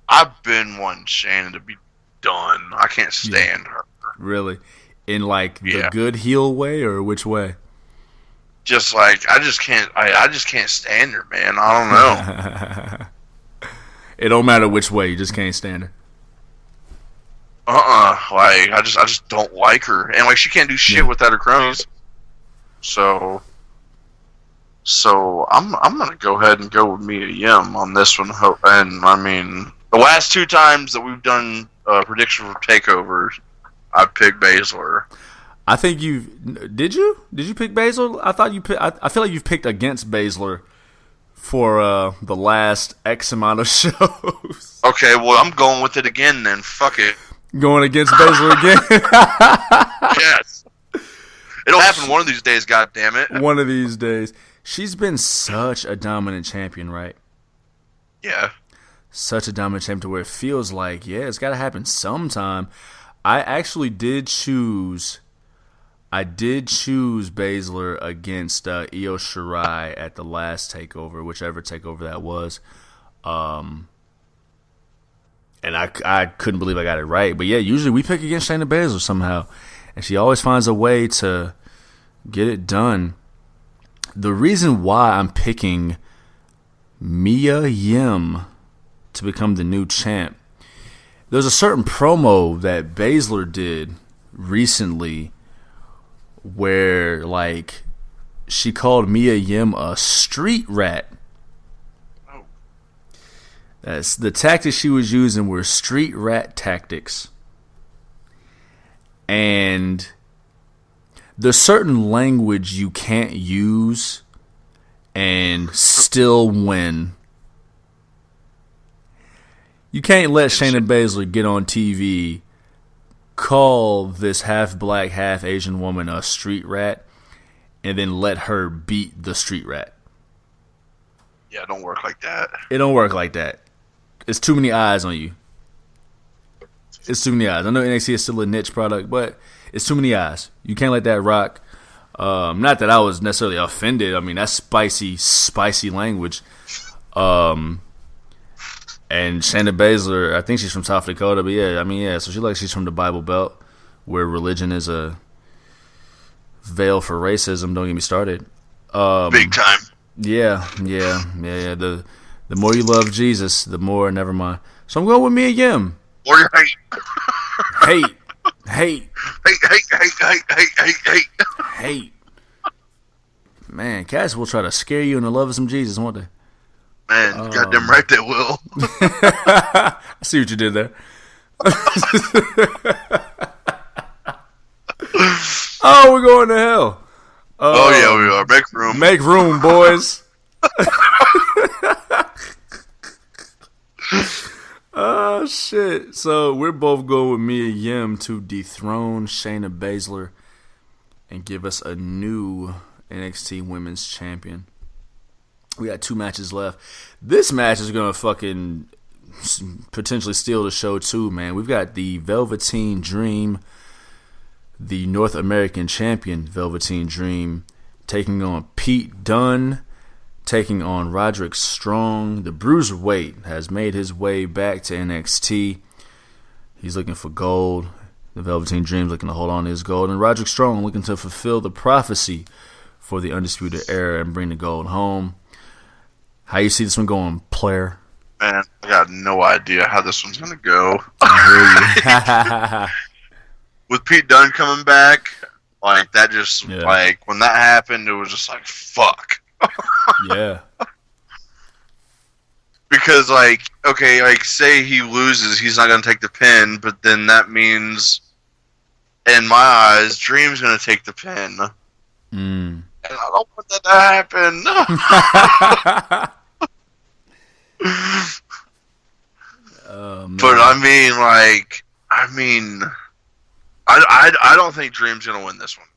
S1: I've been wanting Shannon to be done. I can't stand her.
S2: Really? In like the good heel way or which way?
S1: Just like I just can't stand her, man. I don't know.
S2: It don't matter which way, you just can't stand her.
S1: Like I just don't like her, and like she can't do shit without her cronies. So I'm gonna go ahead and go with Mia Yim on this one. And I mean, the last 2 times that we've done prediction for takeovers, I picked Baszler.
S2: I think did you pick Baszler? I thought you picked. I feel like you've picked against Baszler for the last X amount of shows.
S1: Okay, well I'm going with it again then. Fuck it.
S2: Going against Baszler again?
S1: Yes. It'll happen one of these days, God damn it.
S2: One of these days. She's been such a dominant champion, right?
S1: Yeah.
S2: Such a dominant champion to where it feels like, it's got to happen sometime. I actually did choose Baszler against Io Shirai at the last takeover, whichever takeover that was. And I couldn't believe I got it right. But yeah, usually we pick against Shayna Baszler somehow. And she always finds a way to get it done. The reason why I'm picking Mia Yim to become the new champ, there's a certain promo that Baszler did recently where, like, she called Mia Yim a street rat. That's the tactics she was using were street rat tactics. And there's certain language you can't use and still win. You can't let Shayna Baszler get on TV, call this half black, half Asian woman a street rat, and then let her beat the street rat.
S1: Yeah, it don't work like that.
S2: It don't work like that. It's too many eyes on you. It's too many eyes. I know NXT is still a niche product, but it's too many eyes. You can't let that rock. Not that I was necessarily offended. I mean, that's spicy language. And Shayna Baszler, I think she's from South Dakota, but so she's from the Bible Belt, where religion is a veil for racism. Don't get me started.
S1: Big time.
S2: Yeah. The more you love Jesus, the more, never mind. So I'm going with Mia Yim.
S1: Or you hate.
S2: Hate.
S1: Hate.
S2: Man, cats will try to scare you into loving some Jesus, won't they?
S1: Man, goddamn right they will.
S2: I see what you did there. Oh, we're going to hell.
S1: Oh, yeah, we are. Make room.
S2: Make room, boys. Oh, shit. So we're both going with Mia Yim to dethrone Shayna Baszler and give us a new NXT Women's Champion. We got 2 matches left. This match is going to fucking potentially steal the show too, man. We've got the Velveteen Dream, the North American Champion Velveteen Dream, taking on Pete Dunne, taking on Roderick Strong. The Bruiserweight has made his way back to NXT. He's looking for gold. The Velveteen Dream's looking to hold on to his gold. And Roderick Strong looking to fulfill the prophecy for the Undisputed Era and bring the gold home. How you see this one going, player?
S1: Man, I got no idea how this one's going to go.
S2: I hear you.
S1: With Pete Dunne coming back, like, that just, like, when that happened, it was just like, fuck.
S2: Yeah.
S1: Because, like, okay, like, say he loses, he's not going to take the pin, but then that means, in my eyes, Dream's going to take the pin.
S2: Mm.
S1: And I don't want that to happen. But, I don't think Dream's going to win this one.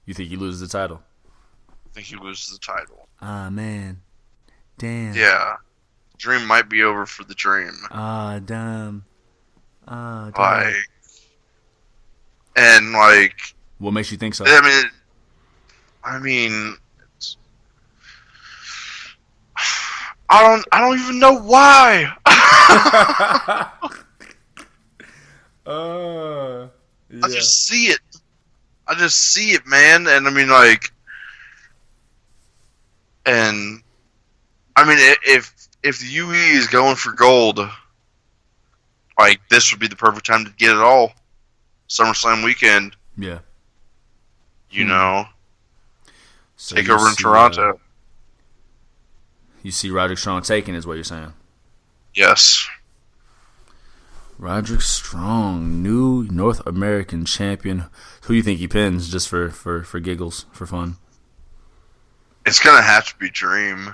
S2: You think he loses the title?
S1: I think he loses the title.
S2: Ah, man. Damn.
S1: Yeah. Dream might be over for the Dream.
S2: Ah, damn. Ah, damn.
S1: Like, and, like...
S2: What makes you think so?
S1: I don't even know why. I just see it. I just see it, man. And I mean, like, and I mean, if the UE is going for gold, like, this would be the perfect time to get it all. SummerSlam weekend.
S2: Yeah.
S1: You know,
S2: so
S1: take over in Toronto.
S2: You see Roderick Strong taking, is what you're saying?
S1: Yes.
S2: Roderick Strong, new North American champion. Who do you think he pins, just for giggles, for fun?
S1: It's gonna have to be Dream.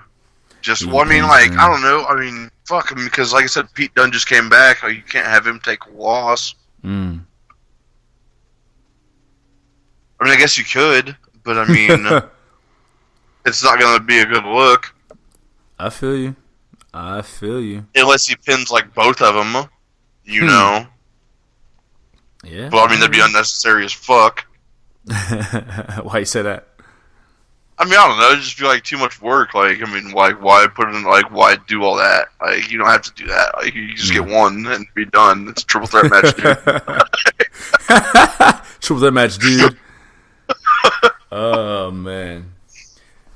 S1: Just, well, I mean, like, Dream. I don't know. I mean, fuck him, because, like I said, Pete Dunne just came back. Like, you can't have him take a loss. I mean, I guess you could, but I mean, it's not gonna be a good look.
S2: I feel you. Unless
S1: he pins, like, both of them, you know.
S2: Yeah.
S1: But, I mean, that'd be unnecessary as fuck.
S2: Why you say that?
S1: I mean, I don't know. It'd just be, like, too much work. Like, I mean, like, why put in, like, why do all that? Like, you don't have to do that. Like, you just get one and be done. It's a triple threat match, dude.
S2: Triple threat match, dude. Oh, man.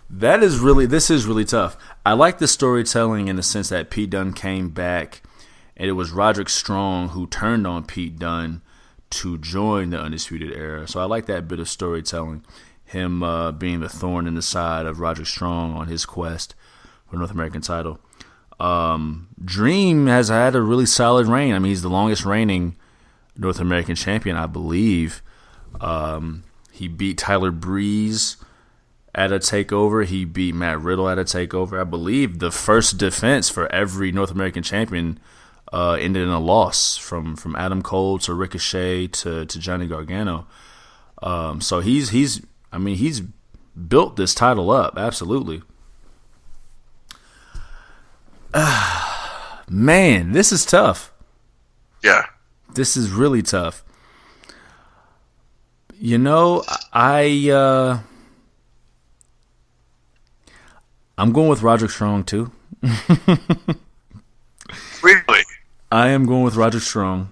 S2: This is really tough. I like the storytelling in the sense that Pete Dunne came back, and it was Roderick Strong who turned on Pete Dunne to join the Undisputed Era. So I like that bit of storytelling. Him being the thorn in the side of Roderick Strong on his quest for North American title. Dream has had a really solid reign. I mean, he's the longest reigning North American champion, I believe. He beat Tyler Breeze at a takeover. He beat Matt Riddle at a takeover. I believe the first defense for every North American champion ended in a loss, from Adam Cole to Ricochet to Johnny Gargano. So he's built this title up, absolutely. Man, this is tough.
S1: Yeah.
S2: This is really tough. You know, I'm going with Roderick Strong too.
S1: Really?
S2: I am going with Roderick Strong.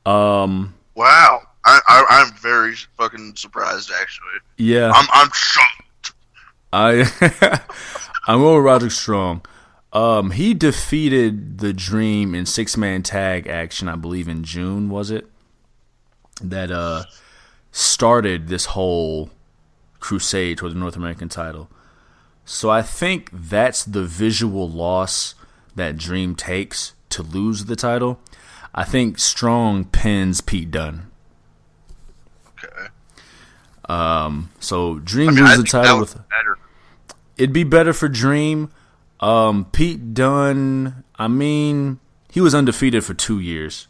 S1: Wow. I'm very fucking surprised, actually.
S2: Yeah.
S1: I'm shocked.
S2: I'm going with Roderick Strong. He defeated the Dream in 6-man tag action, I believe in June, was it? That started this whole crusade toward the North American title. So I think that's the visual loss that Dream takes to lose the title. I think Strong pins Pete Dunne.
S1: Okay.
S2: So Dream loses the title with.
S1: Better.
S2: It'd be better for Dream. Pete Dunne, I mean, he was undefeated for 2 years.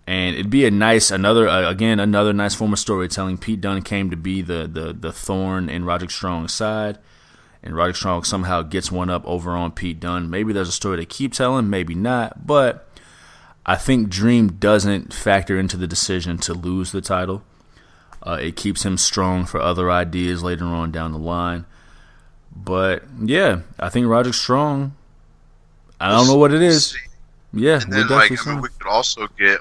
S2: And it'd be another nice form of storytelling. Pete Dunne came to be the thorn in Roderick Strong's side, and Roderick Strong somehow gets one up over on Pete Dunne. Maybe there's a story to keep telling, maybe not, but I think Dream doesn't factor into the decision to lose the title. It keeps him strong for other ideas later on down the line. But yeah, I think Roderick Strong, I don't know what it is. Yeah,
S1: and then we could also get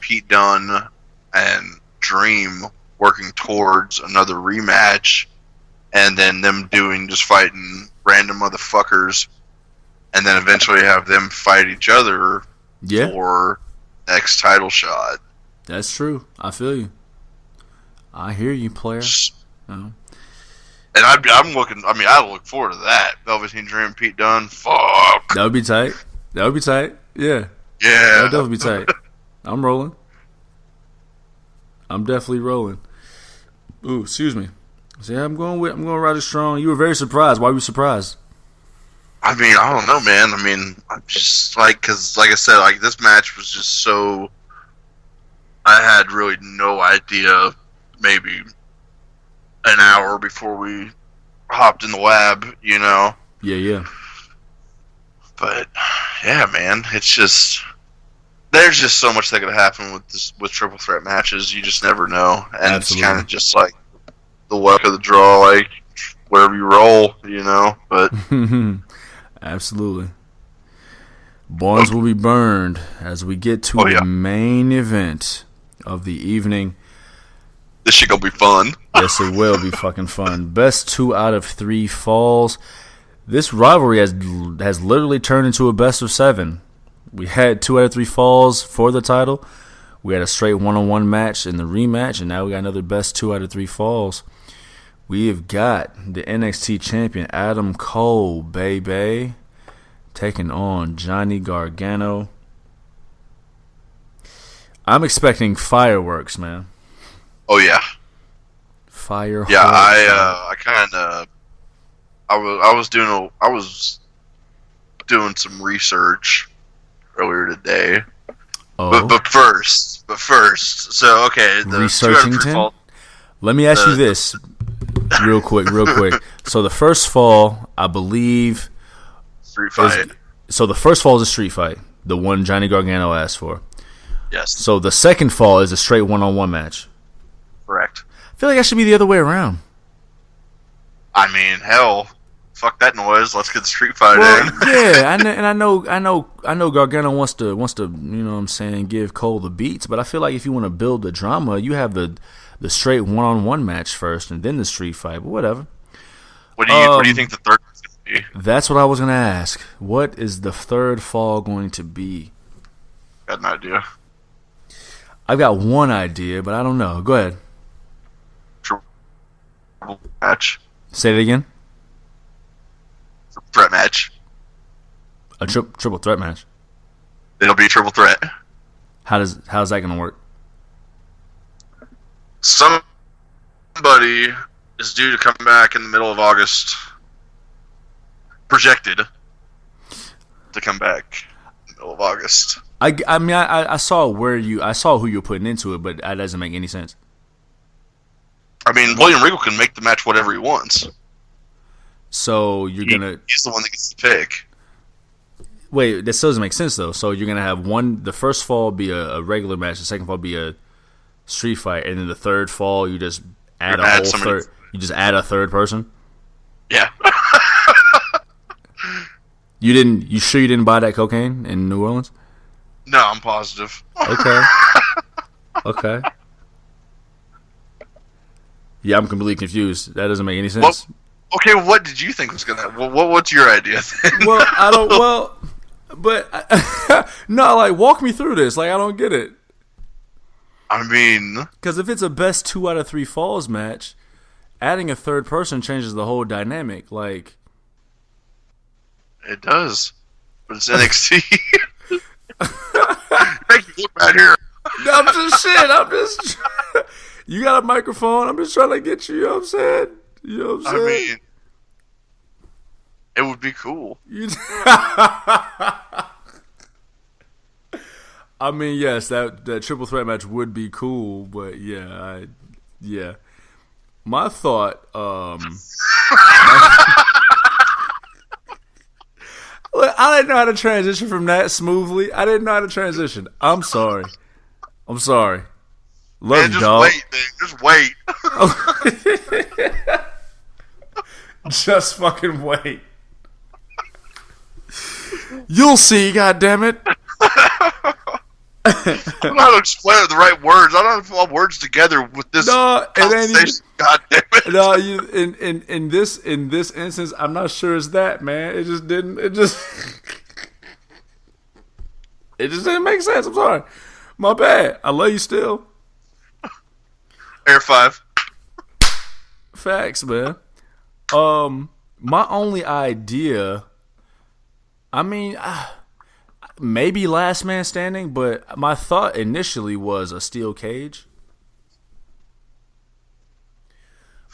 S1: Pete Dunne and Dream working towards another rematch, and then them fighting random motherfuckers, and then eventually have them fight each other for next title shot.
S2: That's true. I feel you. I hear you, player.
S1: And I'm looking. I mean, I look forward to that. Velveteen Dream, Pete Dunne. Fuck.
S2: That would be tight. Yeah.
S1: Yeah.
S2: That would definitely be tight. I'm rolling. I'm definitely rolling. Ooh, excuse me. So yeah, I'm going Roderick Strong. You were very surprised. Why were you surprised?
S1: I mean, I don't know, man. I mean, I'm just because like I said, this match was just so. I had really no idea. Maybe an hour before we hopped in the lab, you know.
S2: Yeah.
S1: But yeah, man, it's just there's just so much that could happen with triple threat matches. You just never know, and Absolutely. It's kind of just like the luck of the draw, like wherever you roll, you know. But
S2: Absolutely. Barns will be burned as we get to the main event of the evening.
S1: This shit gonna be fun.
S2: Yes, it will be fucking fun. Best 2 out of 3 falls. This rivalry has literally turned into a best of 7. We had 2 out of 3 falls for the title. We had a straight 1-on-1 match in the rematch, and now we got another best 2 out of 3 falls. We have got the NXT champion Adam Cole, baby, taking on Johnny Gargano. I'm expecting fireworks, man.
S1: Oh yeah,
S2: fireworks.
S1: Yeah, I was doing some research earlier today.
S2: Oh,
S1: but first. So okay, the
S2: Researchington. Let me ask you this, real quick. So the first fall, I believe,
S1: street fight.
S2: So the first fall is a street fight, the one Johnny Gargano asked for.
S1: Yes.
S2: So the second fall is a straight 1-on-1 match.
S1: Correct.
S2: I feel like that should be the other way around.
S1: I mean, hell, fuck that noise. Let's get the street fight in.
S2: Yeah, I know Gargano wants to, you know what I'm saying, give Cole the beats, but I feel like if you want to build the drama, you have the straight 1-on-1 match first and then the street fight, but whatever.
S1: What do you think the third is going to be?
S2: That's what I was going to ask. What is the third fall going to be?
S1: Got an idea.
S2: I've got one idea, but I don't know. Go ahead.
S1: Triple match.
S2: Say it again.
S1: Threat match.
S2: A triple threat match.
S1: It'll be a triple threat.
S2: How's that gonna work?
S1: Somebody is due to come back in the middle of August. Projected to come back in the middle of August.
S2: I mean I saw who you're putting into it, but that doesn't make any sense.
S1: I mean, William Regal can make the match whatever he wants.
S2: So he's
S1: the one that gets to pick.
S2: Wait, that still doesn't make sense though. So you're gonna have the first fall be a regular match, the second fall be a street fight, and then the third fall you just add you just add a third person?
S1: Yeah.
S2: You sure you didn't buy that cocaine in New Orleans?
S1: No, I'm positive.
S2: Okay. Yeah, I'm completely confused. That doesn't make any sense.
S1: Okay, what did you think was gonna happen? What's your idea then?
S2: Well, I don't. Well, but no, like walk me through this. Like I don't get it.
S1: I mean,
S2: because if it's a best 2 out of 3 falls match, adding a third person changes the whole dynamic. Like
S1: it does, but it's NXT. Make you look right here.
S2: No, I'm just. You got a microphone. I'm just trying to get you. You know what I'm saying? You know what I'm saying?
S1: I mean, it would be cool.
S2: I mean, yes, that triple threat match would be cool, but yeah. My thought, look, I didn't know how to transition from that smoothly. I didn't know how to transition. I'm sorry. Love
S1: man,
S2: you, dog.
S1: Just wait.
S2: Just fucking wait. You'll see, goddammit.
S1: I don't know how to explain it the right words. I don't know how to put words together with this conversation. God damn it.
S2: No, in this instance, I'm not sure it's that, man. It just didn't make sense. I'm sorry. My bad. I love you still.
S1: Air 5.
S2: Facts, man. My only idea, I mean, maybe last man standing, but my thought initially was a steel cage.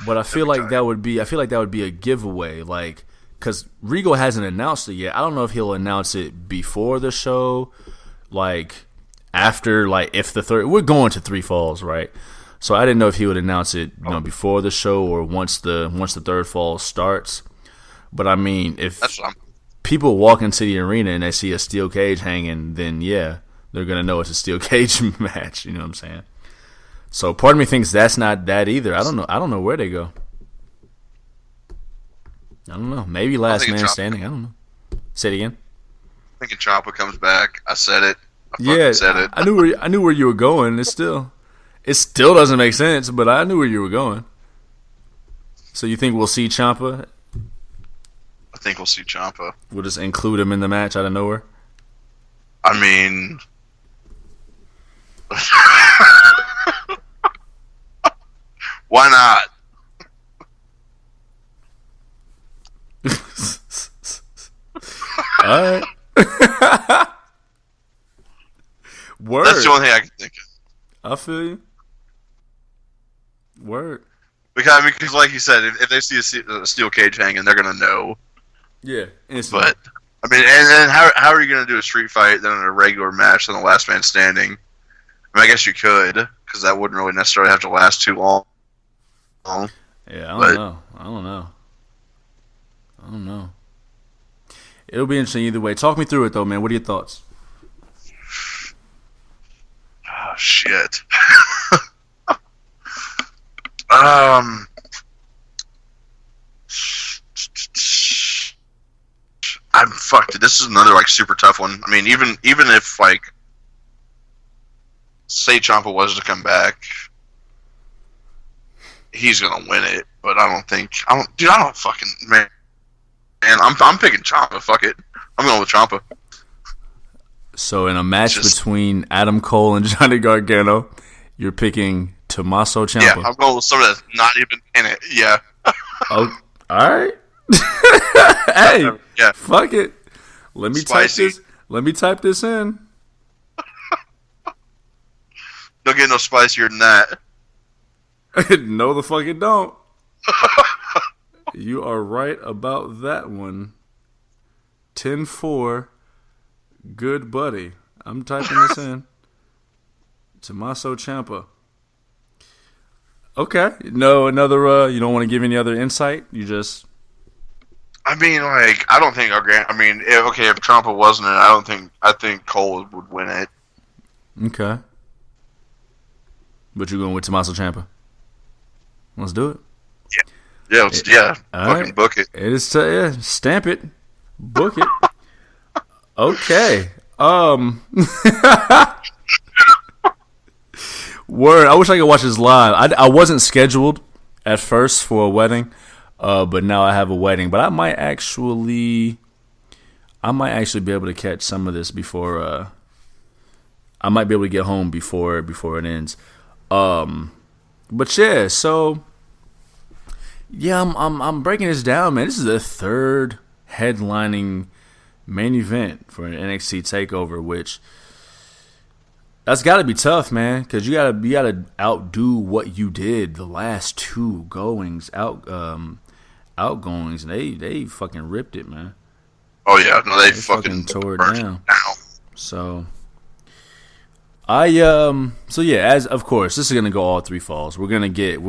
S2: But I feel like that would be a giveaway, like, because Regal hasn't announced it yet. I don't know if he'll announce it before the show, like after, like if the third. We're going to 3 falls, right? So I didn't know if he would announce it, before the show or once the third fall starts. But I mean, if people walk into the arena and they see a steel cage hanging, then yeah, they're gonna know it's a steel cage match. You know what I'm saying? So part of me thinks that's not that either. I don't know where they go. I don't know. Maybe last man standing. I don't know. Say it again.
S1: thinking Ciampa comes back. I said it. Said it.
S2: I knew where you were going. It still doesn't make sense, but I knew where you were going. So you think we'll see Ciampa?
S1: I think we'll see Ciampa.
S2: We'll just include him in the match out of nowhere.
S1: I mean, why not?
S2: All right. Word.
S1: That's the only thing I can think of.
S2: I feel you. Word.
S1: Because like you said, if they see a steel cage hanging, they're gonna know.
S2: Yeah, instantly.
S1: But I mean, and how are you gonna do a street fight then in a regular match than the last man standing? I mean, I guess you could, because that wouldn't really necessarily have to last too long.
S2: Yeah, I don't know. It'll be interesting either way. Talk me through it though, man. What are your thoughts?
S1: Oh shit. I'm fucked. This is another like super tough one. I mean, even if like, say Ciampa was to come back, he's gonna win it. But I don't fucking man. I'm picking Ciampa. Fuck it. I'm going with Ciampa.
S2: So in a match between Adam Cole and Johnny Gargano, you're picking Tommaso Ciampa.
S1: Yeah, I'm going with someone that's not even in it. Yeah.
S2: Oh, all right. Hey,
S1: yeah.
S2: Fuck it. Let me type this in.
S1: Don't get no spicier than that.
S2: No, the fuck it don't. You are right about that one. 10-4. Good buddy. I'm typing this in. Tommaso Ciampa. Okay. No, another. You don't want to give any other insight. You just.
S1: I mean, like, I don't think if Ciampa wasn't in it, I think Cole would win it.
S2: Okay. But you're going with Tommaso Ciampa. Let's do it.
S1: Yeah. Fucking right. Book it.
S2: It is. Stamp it. Book it. Okay. Word. I wish I could watch this live. I wasn't scheduled at first for a wedding, but now I have a wedding. But I might actually be able to catch some of this before. I might be able to get home before it ends. But yeah. So yeah, I'm breaking this down, man. This is the third headlining main event for an NXT takeover, which that's got to be tough, man, because you gotta outdo what you did the last two outgoings, and they fucking ripped it, man.
S1: Oh yeah, no, they fucking
S2: tore it down. So as of course this is gonna go all three falls. We're gonna get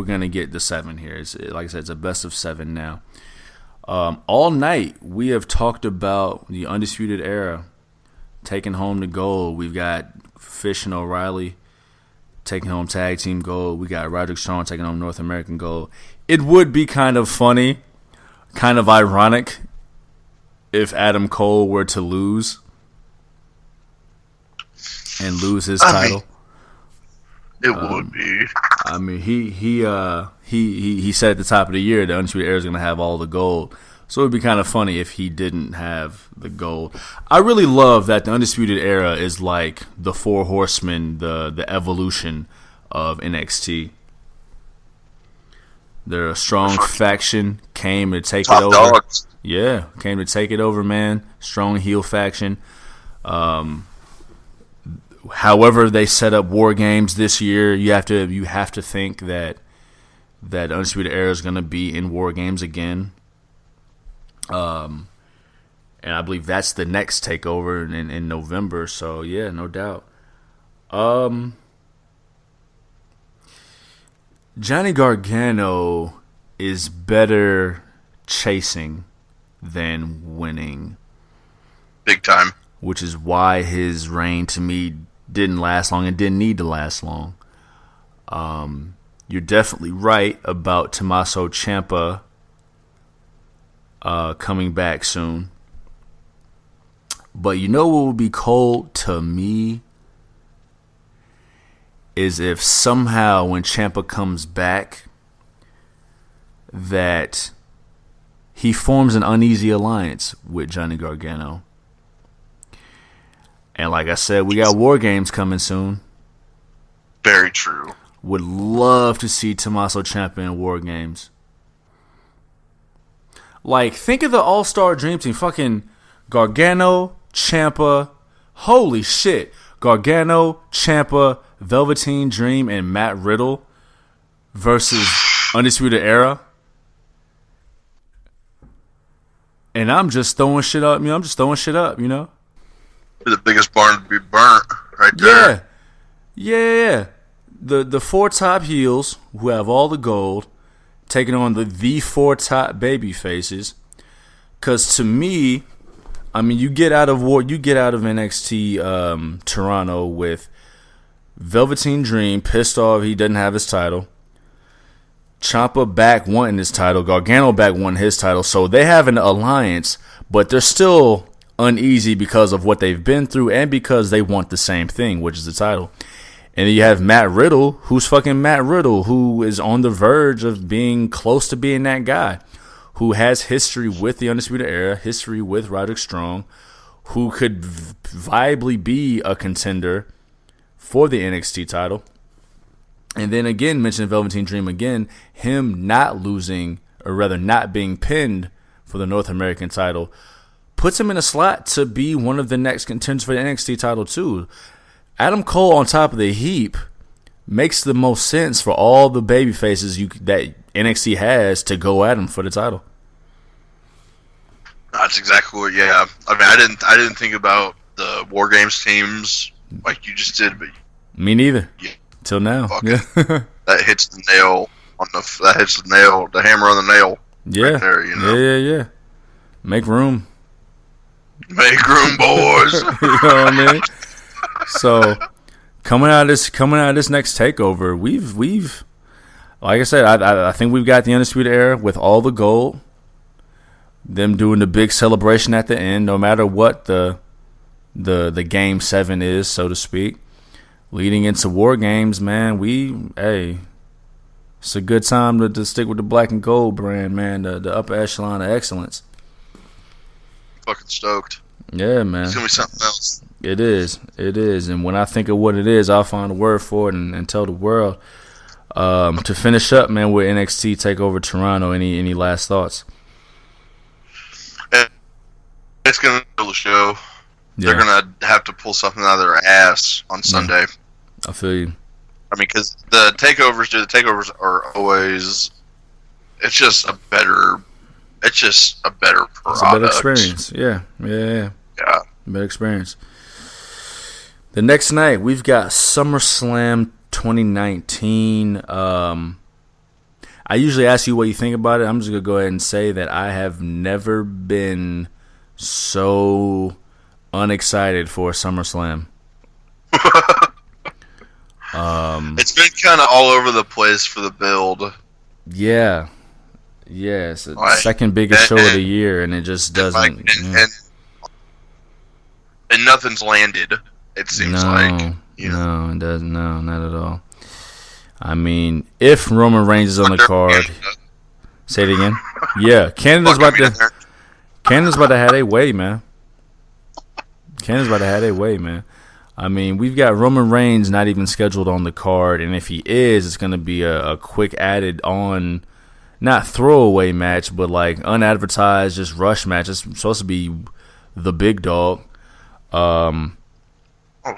S2: the 7 here. It's, like I said, it's a best of 7 now. All night we have talked about the Undisputed Era taking home the gold. We've got Fish and O'Reilly taking home tag team gold. We got Roderick Strong taking home North American gold. It would be kind of funny, kind of ironic, if Adam Cole were to lose and lose his title.
S1: It would be.
S2: I mean, he said at the top of the year the Undisputed Era is going to have all the gold. So it would be kind of funny if he didn't have the gold. I really love that the Undisputed Era is like the Four Horsemen, the evolution of NXT. They're a strong faction, came to take it over.
S1: Dogs.
S2: Yeah, came to take it over, man. Strong heel faction. However they set up War Games this year, you have to think that Undisputed Era is going to be in War Games again. And I believe that's the next takeover in November. So yeah, no doubt. Johnny Gargano is better chasing than winning.
S1: Big time.
S2: Which is why his reign to me didn't last long and didn't need to last long. You're definitely right about Tommaso Ciampa coming back soon. But you know what would be cold to me? Is if somehow when Ciampa comes back that he forms an uneasy alliance with Johnny Gargano. And like I said, we got War Games coming soon.
S1: Very true.
S2: Would love to see Tommaso Ciampa in War Games. Like, think of the All-Star Dream Team. Fucking Gargano, Ciampa. Holy shit. Gargano, Ciampa, Velveteen Dream, and Matt Riddle versus Undisputed Era. And I'm just throwing shit up, you know?
S1: The biggest barn to be burnt right there.
S2: Yeah. The four top heels who have all the gold taking on the four top baby faces. Cause to me, I mean, you get out of NXT Toronto with Velveteen Dream pissed off he doesn't have his title. Ciampa back wanting his title. Gargano back wanting his title. So they have an alliance, but they're still uneasy because of what they've been through and because they want the same thing, which is the title. And then you have Matt Riddle, who's fucking Matt Riddle, who is on the verge of being close to being that guy, who has history with the Undisputed Era, history with Roderick Strong, who could viably be a contender for the NXT title. And then again, mention Velveteen Dream again, him not losing, or rather not being pinned for the North American title, puts him in a slot to be one of the next contenders for the NXT title too. Adam Cole on top of the heap makes the most sense for all the baby faces that NXT has to go at him for the title.
S1: That's exactly what. Yeah, I mean, I didn't think about the War Games teams like you just did, but
S2: me neither.
S1: Yeah,
S2: till now.
S1: Yeah. That hits the nail on the hammer on the nail.
S2: Yeah,
S1: right there, you know?
S2: Yeah. Make room.
S1: Make room, boys.
S2: You know what I mean? So coming out of this next takeover, we've like I said, I think we've got the Undisputed Era with all the gold. Them doing the big celebration at the end, no matter what the game 7 is, so to speak. Leading into War Games, man, it's a good time to stick with the black and gold brand, man. The upper echelon of excellence.
S1: Fucking stoked.
S2: Yeah, man.
S1: It's gonna be something else.
S2: It is. And when I think of what it is, I'll find a word for it and tell the world. To finish up, man, with NXT TakeOver Toronto, any last thoughts?
S1: It's going to kill the show.
S2: Yeah.
S1: They're going to have to pull something out of their ass on Sunday.
S2: I feel you.
S1: I mean, because the takeovers are always, it's just a better product.
S2: It's a better experience. Yeah. Better experience. The next night, we've got SummerSlam 2019. I usually ask you what you think about it. I'm just going to go ahead and say that I have never been so unexcited for SummerSlam.
S1: It's been kind of all over the place for the build.
S2: Yeah. It's the second biggest show of the year, and it just doesn't.
S1: And nothing's landed, it seems like.
S2: No, it doesn't. No, not at all. I mean, if Roman Reigns is on the card, say it again. Yeah, Canada's about to have a way, man. I mean, we've got Roman Reigns not even scheduled on the card, and if he is, it's going to be a quick added on, not throwaway match, but like unadvertised, just rush match. It's supposed to be the big dog.
S1: Oh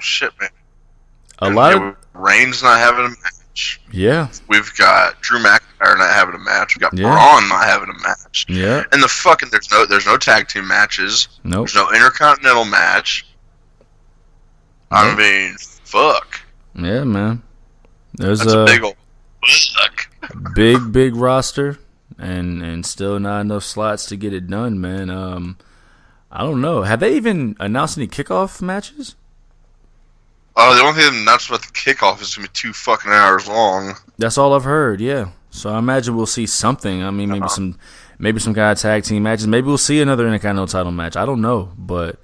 S1: shit, man!
S2: A lot of
S1: Reigns not having a match.
S2: Yeah,
S1: we've got Drew McIntyre not having a match. We've got Braun not having a match.
S2: Yeah,
S1: and there's no tag team matches.
S2: Nope.
S1: There's no intercontinental match. Nope. I mean, fuck.
S2: Yeah, man. That's
S1: a big old fuck.
S2: big roster, and still not enough slots to get it done, man. I don't know. Have they even announced any kickoff matches?
S1: Oh, the only thing they announced about the kickoff is going to be 2 fucking hours long.
S2: That's all I've heard, yeah. So I imagine we'll see something. I mean, maybe some kind of tag team matches. Maybe we'll see another Intercontinental title match. I don't know, but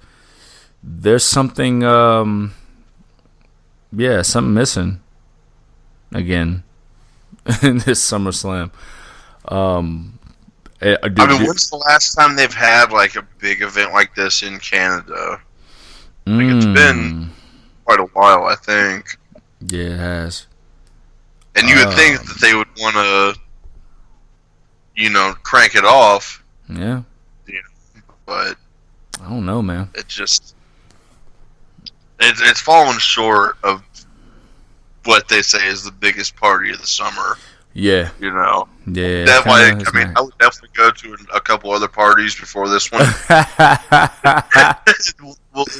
S2: there's something, something missing again in this SummerSlam.
S1: When's the last time they've had like a big event like this in Canada? Like it's been quite a while, I think.
S2: Yeah, it has.
S1: And you would think that they would want to, crank it off.
S2: Yeah.
S1: But
S2: I don't know, man.
S1: It's fallen short of what they say is the biggest party of the summer.
S2: Yeah.
S1: Yeah.
S2: Definitely.
S1: I would definitely go to a couple other parties before this one.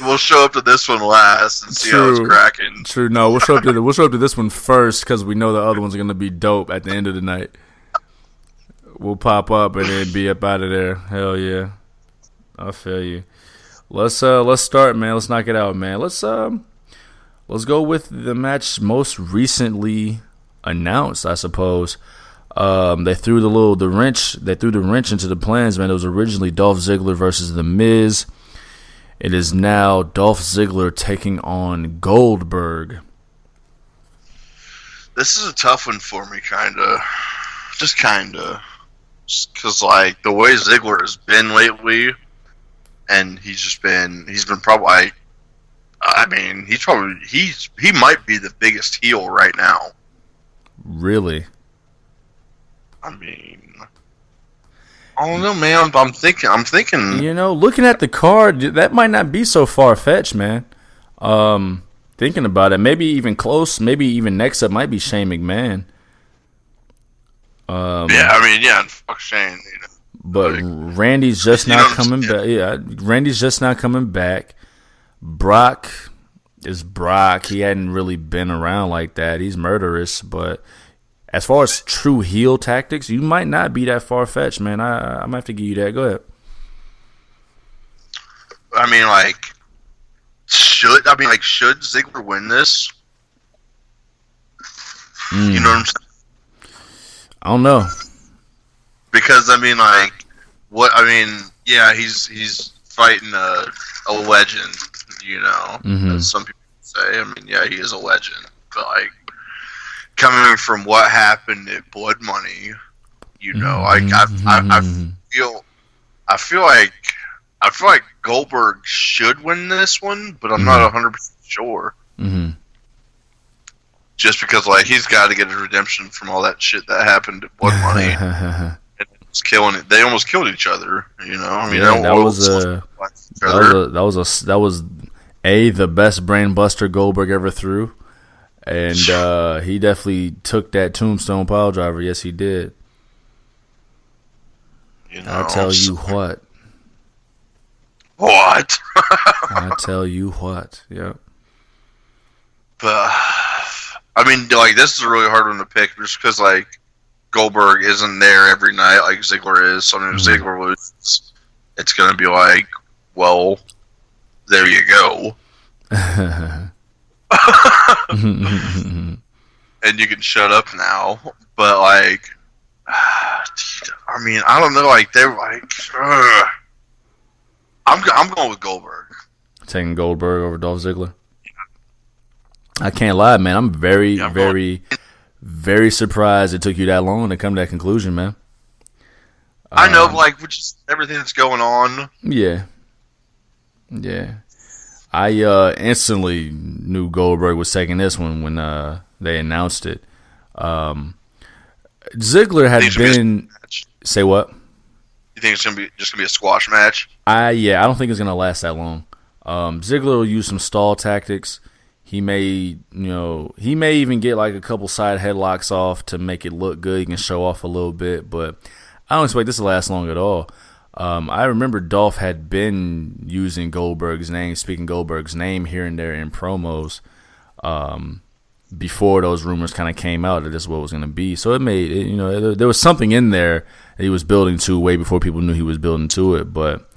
S1: we'll show up to this one last and see how it's cracking.
S2: True. No, we'll show up to this one first because we know the other ones are gonna be dope at the end of the night. We'll pop up and then be up out of there. Hell yeah. I feel you. Let's start, man. Let's knock it out, man. Let's go with the match most recently announced, I suppose. They threw the wrench into the plans, man. It was originally Dolph Ziggler versus The Miz. It is now Dolph Ziggler taking on Goldberg.
S1: This is a tough one for me, kinda. Just kinda. Because, like, the way Ziggler has been lately, and he's been probably, he might be the biggest heel right now.
S2: Really?
S1: I don't know, man. I'm thinking.
S2: Looking at the card, that might not be so far fetched, man. Thinking about it, maybe even close. Maybe even next up might be Shane McMahon.
S1: Fuck Shane.
S2: But Randy's just not coming back. Yeah, Randy's just not coming back. Brock is Brock. He hadn't really been around like that. He's murderous, but as far as true heel tactics, you might not be that far fetched, man. I might have to give you that. Go ahead.
S1: Should Ziggler win this? You know what I'm saying?
S2: I don't know.
S1: Because he's fighting a legend, as some people say. He is a legend, but coming from what happened at Blood Money, I feel like Goldberg should win this one, but I'm not 100% sure.
S2: Mm-hmm.
S1: Just because he's got to get his redemption from all that shit that happened at Blood Money. And it's killing it. They almost killed each other. That was the best brain buster Goldberg ever threw. And he definitely took that tombstone pile driver. Yes, he did. I tell you what. What?
S2: I tell you what. Yep.
S1: But this is a really hard one to pick, just because Goldberg isn't there every night like Ziggler is. So if Ziggler loses, it's gonna be well, there you go. And you can shut up now. But I don't know. I'm going with Goldberg.
S2: Taking Goldberg over Dolph Ziggler. I can't lie, man. I'm very, very surprised it took you that long to come to that conclusion, man.
S1: I know, with just everything that's going on.
S2: Yeah. I instantly knew Goldberg was taking this one when they announced it. Ziggler had been. Say what?
S1: You think it's just gonna be a squash match?
S2: I don't think it's gonna last that long. Ziggler will use some stall tactics. He may even get a couple side headlocks off to make it look good. He can show off a little bit, but I don't expect this to last long at all. I remember Dolph had been using speaking Goldberg's name here and there in promos before those rumors kind of came out that this is what it was going to be. So there was something in there that he was building to way before people knew he was building to it. But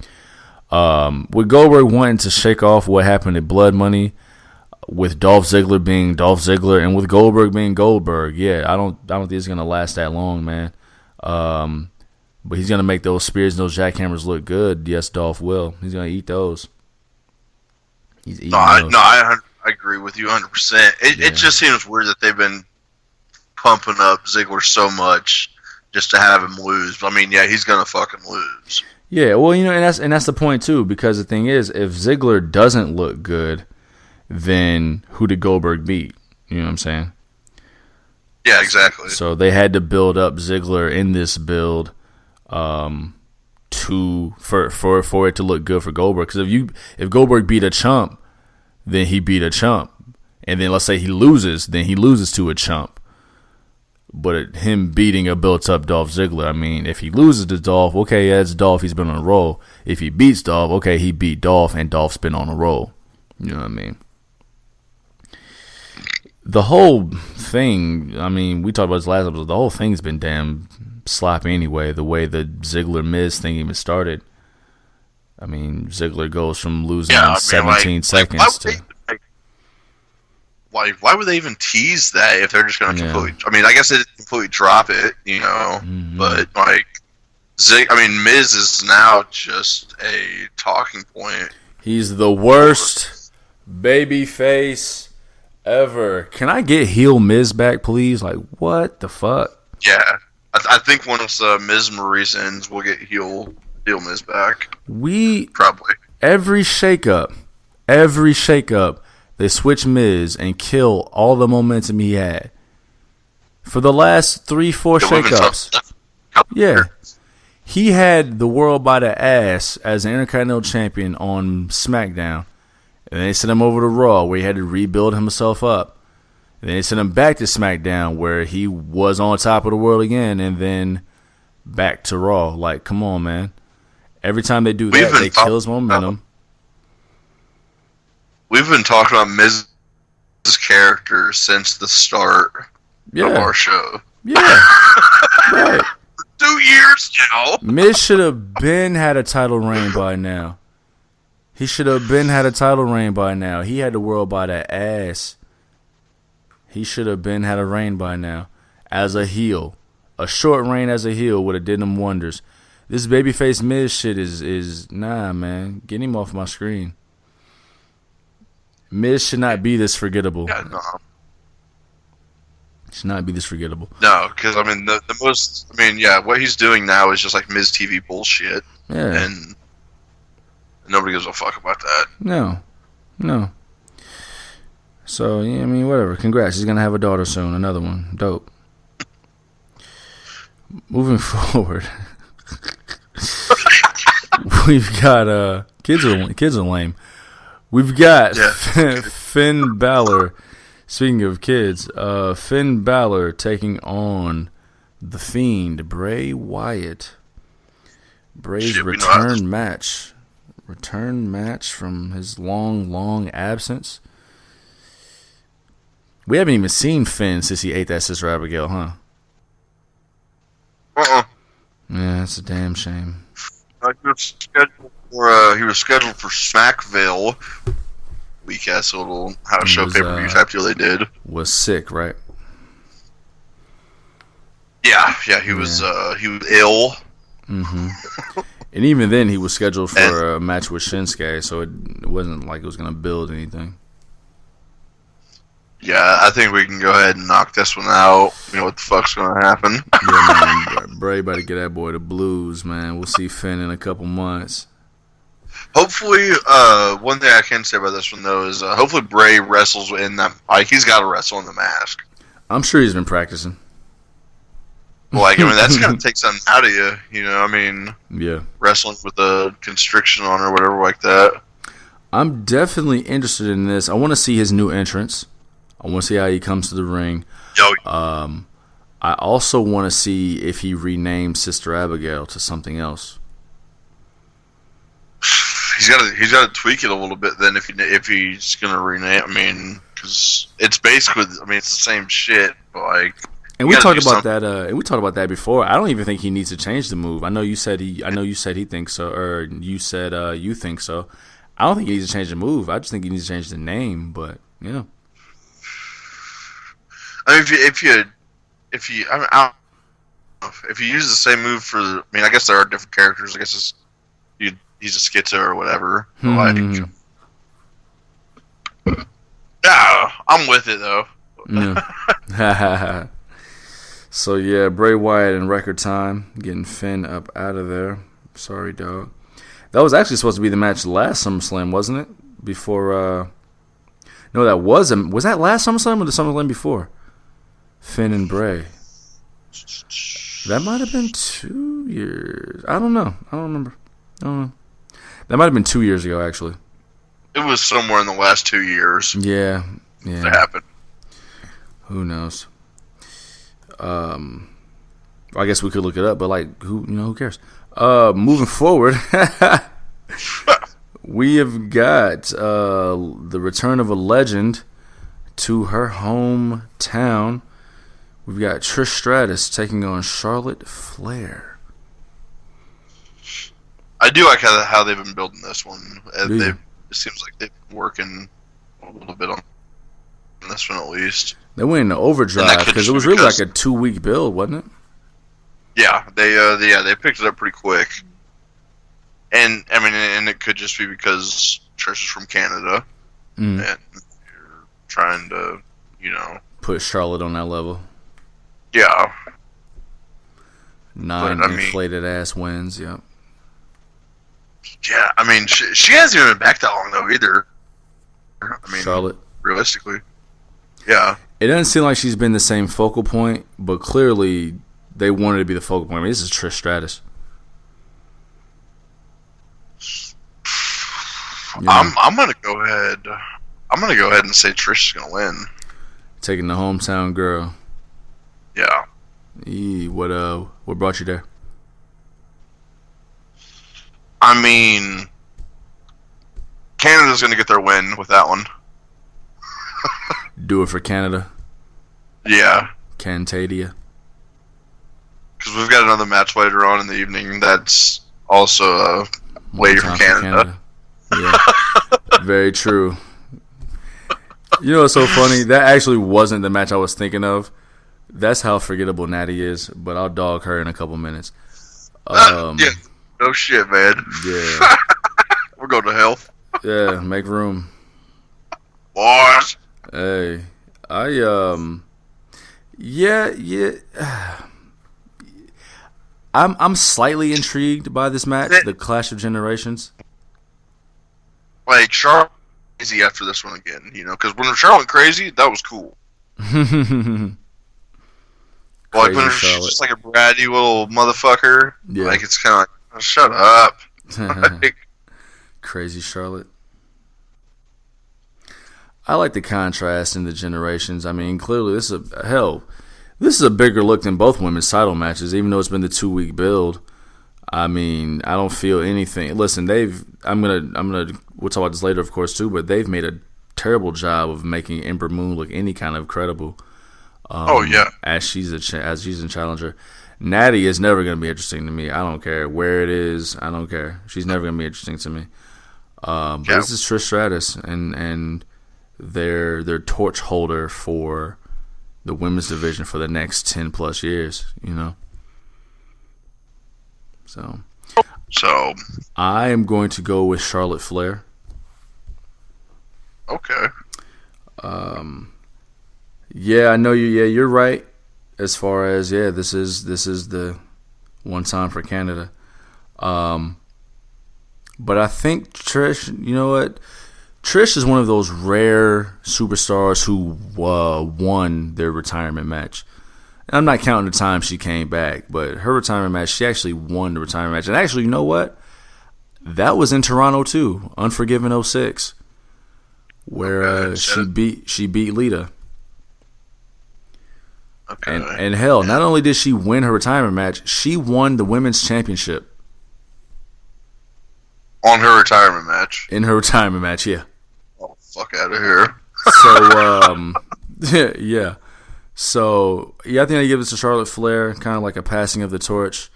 S2: with Goldberg wanting to shake off what happened at Blood Money, with Dolph Ziggler being Dolph Ziggler and with Goldberg being Goldberg, I don't think it's going to last that long, man. But he's going to make those spears and those jackhammers look good. Yes, Dolph will. He's going to eat those. He's eating
S1: I agree with you 100%. It just seems weird that they've been pumping up Ziggler so much just to have him lose. But I mean, yeah, he's gonna fucking lose.
S2: Yeah, well, and that's the point too, because the thing is, if Ziggler doesn't look good, then who did Goldberg beat? You know what I'm saying?
S1: Yeah, exactly.
S2: So they had to build up Ziggler in this build, for it to look good for Goldberg. Because if Goldberg beat a chump, then he beat a chump, and then let's say he loses, then he loses to a chump. But him beating a built-up Dolph Ziggler, I mean, if he loses to Dolph, okay, yeah, it's Dolph, he's been on a roll. If he beats Dolph, okay, he beat Dolph, and Dolph's been on a roll. You know what I mean? The whole thing, I mean, we talked about this last episode, the whole thing's been damn sloppy anyway, the way the Ziggler-Miz thing even started. I mean, Ziggler goes from losing 17 seconds to...
S1: Why would they even tease that if they're just going to completely... I mean, I guess they didn't completely drop it, but, Miz is now just a talking point.
S2: He's the worst baby face ever. Can I get heel Miz back, please? Like, what the fuck?
S1: Yeah. I think once Miz Maurice ends, we'll get heel Miz back.
S2: Probably. Every shakeup, they switch Miz and kill all the momentum he had. For the last 3-4 shakeups. Yeah. He had the world by the ass as an Intercontinental Champion on SmackDown. And they sent him over to Raw where he had to rebuild himself up. And then they sent him back to SmackDown where he was on top of the world again. And then back to Raw. Like, come on, man. Every time they do that, they kill his momentum.
S1: We've been talking about Miz's character since the start of our show.
S2: Yeah. Right.
S1: 2 years now.
S2: Miz should have been had a title reign by now. He should have been had a title reign by now. He had the world by the ass. He should have been had a reign by now. As a heel. A short reign as a heel would have did him wonders. This babyface Miz shit is nah, man. Get him off my screen. Miz should not be this forgettable.
S1: Yeah, no.
S2: Should not be this forgettable.
S1: No, because, I mean, the most... I mean, yeah, what he's doing now is just, like, Miz TV bullshit.
S2: Yeah.
S1: And nobody gives a fuck about that.
S2: No. So, yeah, I mean, whatever. Congrats. He's going to have a daughter soon. Another one. Dope. Moving forward. We've got... Kids are lame. We've got Finn Balor. Speaking of kids, Finn Balor taking on The Fiend, Bray Wyatt. Bray's return match. Return match from his long absence. We haven't even seen Finn since he ate that Sister Abigail, huh? Yeah, that's a damn shame.
S1: He was scheduled for Smackville. Weak ass little house show pay-per-view type deal they did.
S2: Was sick, right?
S1: Yeah, he was ill.
S2: Mm-hmm. And even then, he was scheduled for a match with Shinsuke, so it wasn't like it was going to build anything.
S1: Yeah, I think we can go ahead and knock this one out. You know what the fuck's going to happen.
S2: Yeah, man. Bray about to get that boy the blues, man. We'll see Finn in a couple months.
S1: Hopefully, one thing I can say about this one, though, is hopefully Bray wrestles in that... he's got to wrestle in the mask.
S2: I'm sure he's been practicing.
S1: Like, I mean, that's going to take something out of you, you know? I mean,
S2: yeah,
S1: wrestling with a constriction on or whatever like that.
S2: I'm definitely interested in this. I want to see his new entrance. I want to see how he comes to the ring. I also want to see if he renames Sister Abigail to something else.
S1: He's got to tweak it a little bit then if he's going to rename. I mean, because it's basically, I mean, it's the same shit, but like.
S2: And we talked about that. And we talked about that before. I don't even think he needs to change the move. I know you said he thinks so, or you said you think so. I don't think he needs to change the move. I just think he needs to change the name. But yeah.
S1: I mean, if you use the same move for, I mean, I guess there are different characters. I guess he's a schizo or whatever. Like, Yeah, I'm with it though.
S2: Yeah. So yeah, Bray Wyatt in record time getting Finn up out of there. Sorry, dog. That was actually supposed to be the match last SummerSlam, wasn't it? Before. No, that was that last SummerSlam or the SummerSlam before? Finn and Bray. That might have been 2 years. I don't know. I don't remember. I don't know. That might have been 2 years ago, actually.
S1: It was somewhere in the last 2 years.
S2: Yeah.
S1: It happened.
S2: Who knows? I guess we could look it up, but like, who cares? Moving forward, we have got the return of a legend to her hometown. We've got Trish Stratus taking on Charlotte Flair.
S1: I do like how they've been building this one. It seems like they've been working a little bit on this one at least.
S2: They went into overdrive because it was really like a 2-week build, wasn't it?
S1: Yeah, they picked it up pretty quick. And I mean, and it could just be because Trish is from Canada, and you're trying to,
S2: put Charlotte on that level.
S1: Yeah.
S2: 9 inflated ass wins. Yep.
S1: Yeah, I mean, she hasn't even been back that long though either. I mean,
S2: Charlotte,
S1: realistically, yeah.
S2: It doesn't seem like she's been the same focal point, but clearly they wanted to be the focal point. I mean, this is Trish Stratus.
S1: I'm gonna go ahead. I'm gonna go ahead and say Trish is gonna win.
S2: Taking the hometown girl.
S1: Yeah.
S2: What brought you there?
S1: I mean, Canada's gonna get their win with that one.
S2: Do it for Canada.
S1: Yeah.
S2: Cantadia.
S1: Because we've got another match later on in the evening that's also a lady from Canada.
S2: Yeah. Very true. You know what's so funny? That actually wasn't the match I was thinking of. That's how forgettable Natty is, but I'll dog her in a couple minutes.
S1: Yeah. No shit, man.
S2: Yeah.
S1: We're going to hell.
S2: Yeah, make room.
S1: Boys.
S2: Hey. Yeah. I'm slightly intrigued by this match, the Clash of Generations.
S1: Like, Charlotte crazy after this one again, because when Charlotte went crazy, that was cool. Like when she's just like a bratty little motherfucker, like it's kind of like, oh, shut up. Like,
S2: crazy Charlotte. I like the contrast in the generations. I mean, clearly this is a bigger look than both women's title matches, even though it's been the 2-week build. I mean, I don't feel anything. Listen, we'll talk about this later, of course, too, but they've made a terrible job of making Ember Moon look any kind of credible. As she's a challenger. Natty is never going to be interesting to me. I don't care where it is. I don't care. She's never going to be interesting to me. But this is Trish Stratus and their torch holder for the women's division for the next 10 plus years. So I am going to go with Charlotte Flair.
S1: Okay.
S2: Yeah, I know you. Yeah, you're right. As far as this is the one time for Canada. But I think Trish. You know what? Trish is one of those rare superstars who won their retirement match. And I'm not counting the time she came back, but her retirement match, she actually won the retirement match. And actually, you know what? That was in Toronto too, Unforgiven 06, where she beat Lita.
S1: Okay.
S2: And hell, not only did she win her retirement match, she won the women's championship.
S1: On her retirement match?
S2: In her retirement match, yeah.
S1: Oh, fuck out of here.
S2: So, yeah. So, I think I give this to Charlotte Flair, kind of like a passing of the torch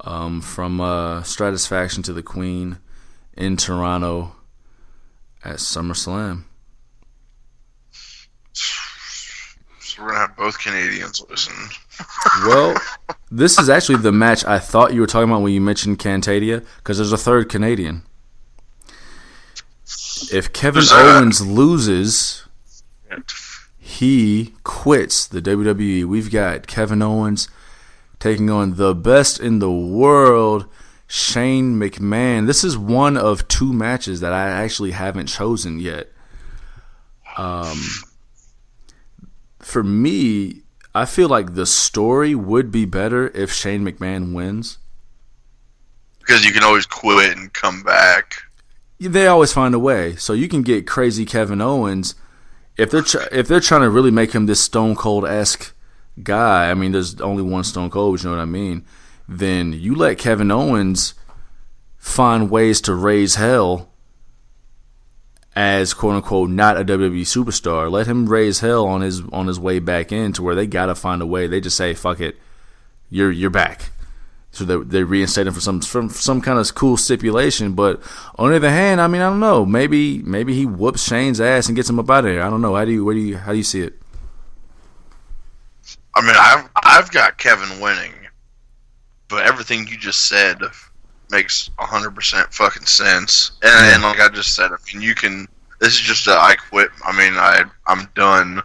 S2: from Stratusfaction to the Queen in Toronto at SummerSlam.
S1: So we're going to have both Canadians listen.
S2: Well, this is actually the match I thought you were talking about when you mentioned Cantadia, because there's a third Canadian. If Kevin Owens loses he quits the WWE. We've got Kevin Owens taking on the best in the world, Shane McMahon. This is one of two matches that I actually haven't chosen yet. For me, I feel like the story would be better if Shane McMahon wins.
S1: Because you can always quit and come back.
S2: They always find a way. So you can get crazy Kevin Owens if they're trying to really make him this Stone Cold-esque guy. I mean, there's only one Stone Cold, but you know what I mean. Then you let Kevin Owens find ways to raise hell as quote unquote not a WWE superstar. Let him raise hell on his way back in to where they gotta find a way. They just say, "Fuck it, you're back." So they reinstate him for some kind of cool stipulation. But on the other hand, I mean, I don't know. Maybe he whoops Shane's ass and gets him up out of there. I don't know. How do you see it?
S1: I mean, I've got Kevin winning, but everything you just said makes 100% fucking sense. And like I just said, I mean, you can. This is just a I quit. I mean, I'm done.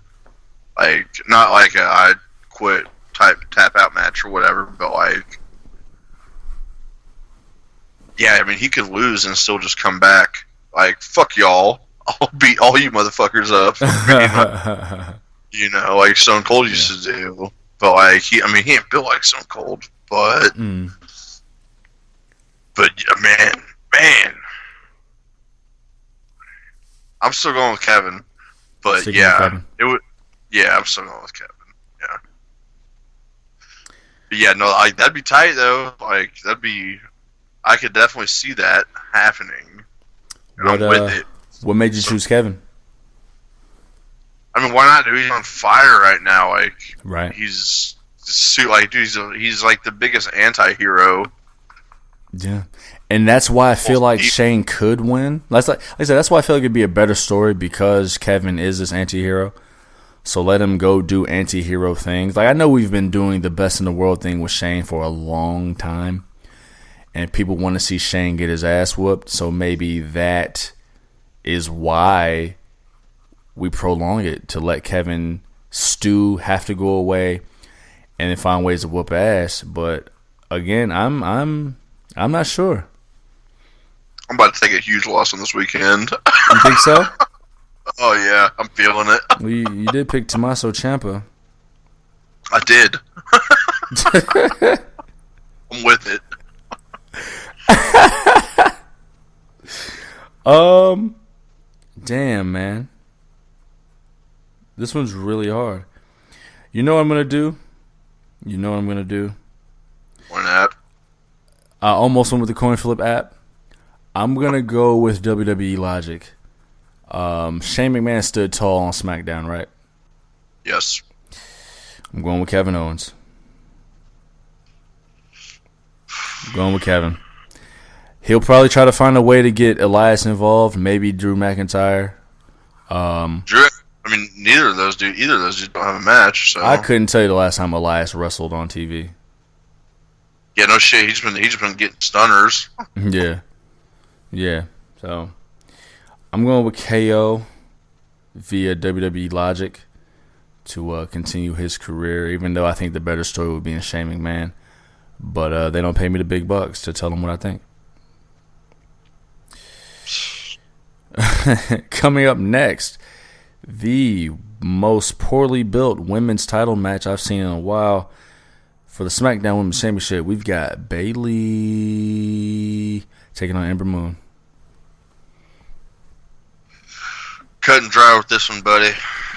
S1: Like not like a I quit type tap out match or whatever, but like. Yeah, I mean, he could lose and still just come back. Like, fuck y'all. I'll beat all you motherfuckers up. You know, like Stone Cold used to do. But, like, he ain't built like Stone Cold. But, man. I'm still going with Kevin. But,
S2: Sticking with Kevin.
S1: I'm still going with Kevin. Yeah. But, yeah, no, like, that'd be tight, though. Like, I could definitely see that happening. And I'm with it.
S2: What made you choose Kevin?
S1: I mean, why not? Dude, he's on fire right now. Like,
S2: right.
S1: He's like, dude, he's like the biggest anti-hero.
S2: Yeah, and that's why I feel like Shane could win. Like I said, that's why I feel like it'd be a better story because Kevin is this anti-hero. So let him go do anti-hero things. Like I know we've been doing the best in the world thing with Shane for a long time. And people want to see Shane get his ass whooped, so maybe that is why we prolong it to let Kevin stew, have to go away, and then find ways to whoop ass. But again, I'm not sure.
S1: I'm about to take a huge loss on this weekend.
S2: You think so?
S1: Oh yeah, I'm feeling it.
S2: Well, you did pick Tommaso Ciampa.
S1: I did. I'm with it.
S2: Damn, man. This one's really hard. You know what I'm gonna do?
S1: One app.
S2: I almost went with the coin flip app. I'm gonna go with WWE logic. Shane McMahon stood tall on SmackDown, right?
S1: Yes.
S2: I'm going with Kevin Owens. I'm going with Kevin. He'll probably try to find a way to get Elias involved, maybe Drew McIntyre.
S1: Drew, I mean, either of those dudes don't have a match. So
S2: I couldn't tell you the last time Elias wrestled on TV.
S1: Yeah, no shit. He's been getting stunners.
S2: Yeah. So I'm going with KO via WWE logic to continue his career. Even though I think the better story would be in Shane McMahon, but they don't pay me the big bucks to tell them what I think. Coming up next, the most poorly built women's title match I've seen in a while. For the SmackDown Women's Championship, we've got Bayley taking on Ember Moon.
S1: Cut and dry with this one, buddy.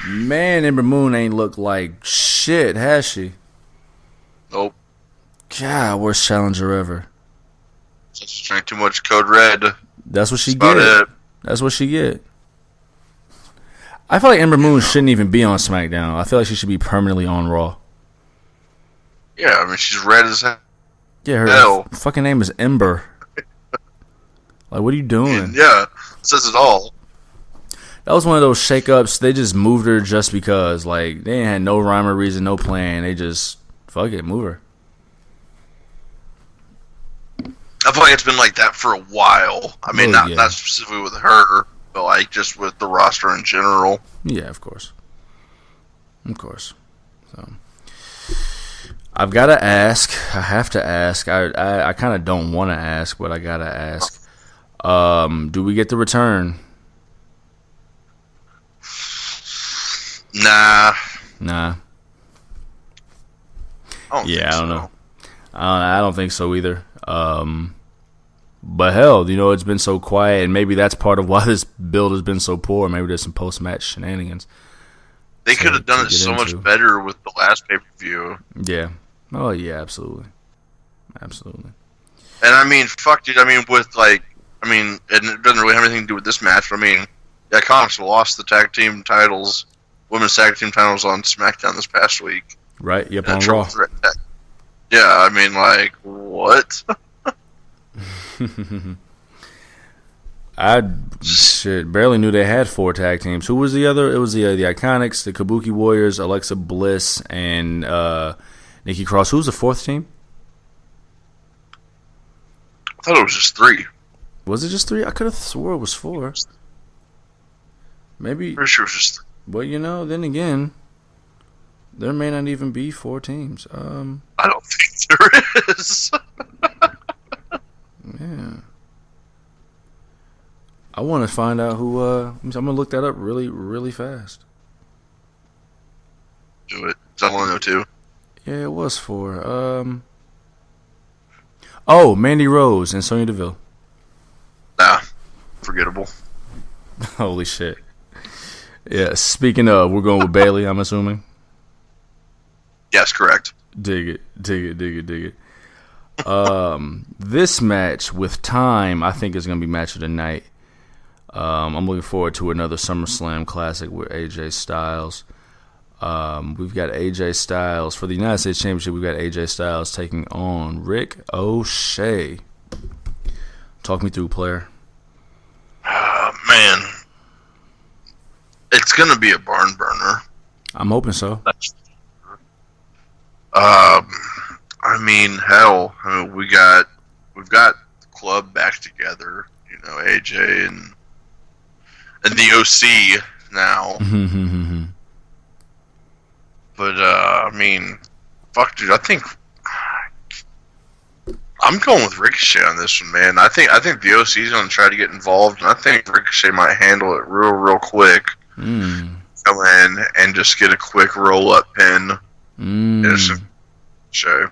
S2: Man, Ember Moon ain't looked like shit, has she?
S1: Nope.
S2: God, worst challenger ever.
S1: Just drank too much Code Red.
S2: That's what she get. That's what she get. I feel like Ember Moon shouldn't even be on SmackDown. I feel like she should be permanently on Raw.
S1: Yeah, I mean, she's red as hell.
S2: Yeah, her fucking name is Ember. Like, what are you doing?
S1: Yeah, it says it all.
S2: That was one of those shake-ups. They just moved her just because. Like, they ain't had no rhyme or reason, no plan. They just, fuck it, move her.
S1: I feel like it's been like that for a while. I mean, not specifically with her, but like just with the roster in general.
S2: Yeah, of course. So I've got to ask. I have to ask. I kind of don't want to ask, but I gotta ask. Do we get the return?
S1: Nah.
S2: I don't know. I don't think so either. But hell, it's been so quiet, and maybe that's part of why this build has been so poor. Maybe there's some post-match shenanigans.
S1: They could have done it so much better with the last pay-per-view.
S2: Yeah. Oh, yeah, absolutely. And
S1: I mean, fuck, dude. I mean, and it doesn't really have anything to do with this match, but I mean, the Iconics lost the tag team titles, women's tag team titles on SmackDown this past week.
S2: Right, yep, on Raw.
S1: Yeah, I mean, like, what?
S2: I barely knew they had 4 tag teams. Who was the other? It was the Iconics, the Kabuki Warriors, Alexa Bliss, and Nikki Cross. Who's the 4th team?
S1: I thought it was just 3.
S2: Was it just 3? I could have swore it was 4. Maybe.
S1: Pretty sure it was just 3.
S2: Well, then again, there may not even be 4 teams.
S1: I don't think there is.
S2: Yeah. I want to find out who. I'm gonna look that up really, really fast.
S1: Do it. I want to know too.
S2: Yeah, it was 4. Oh, Mandy Rose and Sonya Deville.
S1: Nah, forgettable.
S2: Holy shit. Yeah. Speaking of, we're going with Bayley. I'm assuming.
S1: Yes, correct.
S2: Dig it. This match with time, I think, is gonna be match of the night. I'm looking forward to another SummerSlam classic with AJ Styles. We've got AJ Styles for the United States Championship. We've got AJ Styles taking on Rick O'Shea. Talk me through, player.
S1: Man, it's gonna be a barn burner.
S2: I'm hoping so.
S1: I mean, hell, we've got the club back together. AJ and the OC now. But I mean, fuck, dude. I think I'm going with Ricochet on this one, man. I think the OC is going to try to get involved, and I think Ricochet might handle it real quick. Come in and just get a quick roll up pin. Show.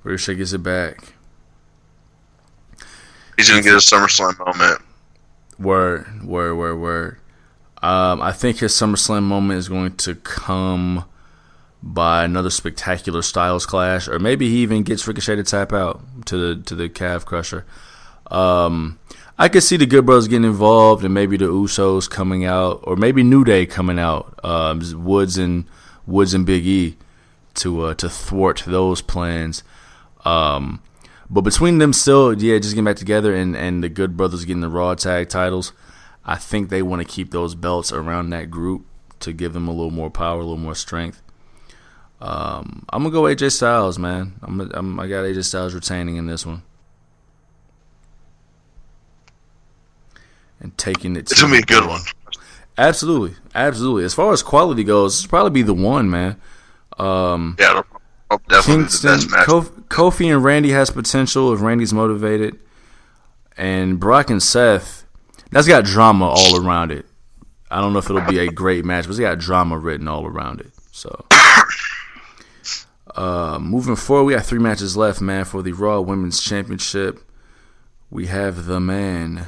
S2: Ricochet gets it back.
S1: He's going to get a SummerSlam moment.
S2: Word. I think his SummerSlam moment is going to come by another spectacular Styles clash, or maybe he even gets Ricochet to tap out to the calf crusher. I could see the Good Brothers getting involved, and maybe the Usos coming out, or maybe New Day coming out. Woods and Big E to thwart those plans. But between them still, just getting back together and the Good Brothers getting the Raw tag titles, I think they want to keep those belts around that group to give them a little more power, a little more strength. I'm gonna go AJ Styles, man. I got AJ Styles retaining in this one and taking it.
S1: It's gonna be a good one.
S2: Absolutely. As far as quality goes, this will probably be the one, man.
S1: Yeah, definitely
S2: Kingston,
S1: the best match.
S2: Kofi and Randy has potential if Randy's motivated, and Brock and Seth, that's got drama all around it. I don't know if it'll be a great match, but it's got drama written all around it. So, moving forward, we got 3 matches left, man, for the Raw Women's Championship. We have the man,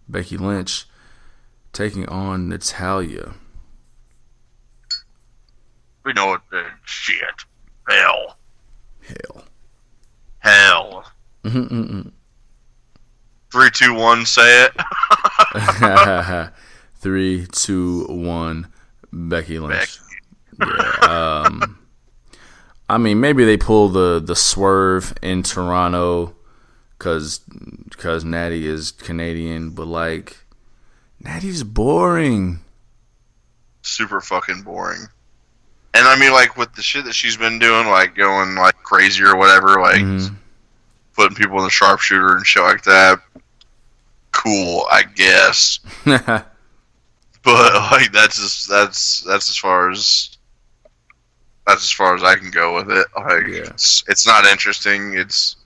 S2: Becky Lynch, taking on Natalya.
S1: We know what the shit. Hell. 3, 2, 1, say it.
S2: 3, 2, 1, Becky Lynch. Yeah. I mean, maybe they pull the swerve in Toronto because Natty is Canadian, but like, Natty's boring.
S1: Super fucking boring. And I mean, like, with the shit that she's been doing, like going like crazy or whatever, like putting people in the sharpshooter and shit like that. cool, I guess. But like that's as far as I can go with it. Like it's not interesting. It's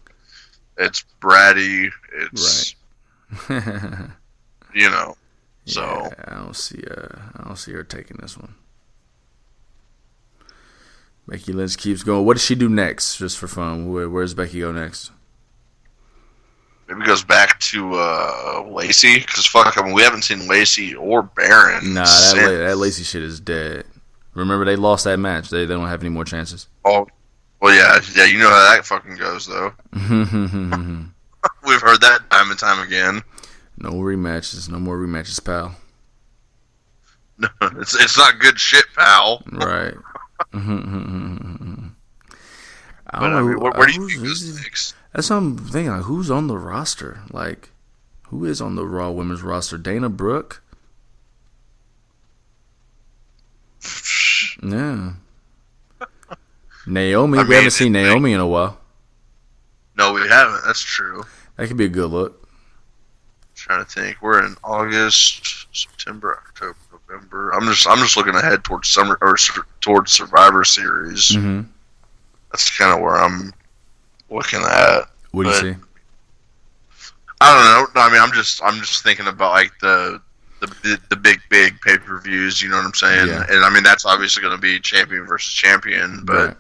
S1: bratty. It's
S2: right.
S1: So
S2: I don't see her taking this one. Becky Lynch keeps going. What does she do next, just for fun? Where does Becky go next?
S1: Maybe goes back to Lacey, because we haven't seen Lacey or Baron.
S2: Nah, that Lacey shit is dead. Remember, they lost that match. They don't have any more chances.
S1: Oh, well, yeah. You know how that fucking goes, though. We've heard that time and time again.
S2: No rematches. No more rematches, pal.
S1: No, it's not good shit, pal.
S2: Right. I don't know.
S1: Where do you think this next?
S2: That's what I'm thinking. Like, who's on the roster? Like, who is on the Raw Women's roster? Dana Brooke? Yeah. Naomi. We haven't seen Naomi in a while.
S1: No, we haven't. That's true.
S2: That could be a good look.
S1: Trying to think. We're in August, September, October, November. I'm just looking ahead towards summer or towards Survivor Series.
S2: Mm-hmm.
S1: That's kind of where I'm looking at.
S2: What do you see?
S1: I don't know. I mean, I'm just thinking about like the big pay-per-views. You know what I'm saying?
S2: Yeah.
S1: And I mean, that's obviously going to be champion versus champion, but.
S2: Right.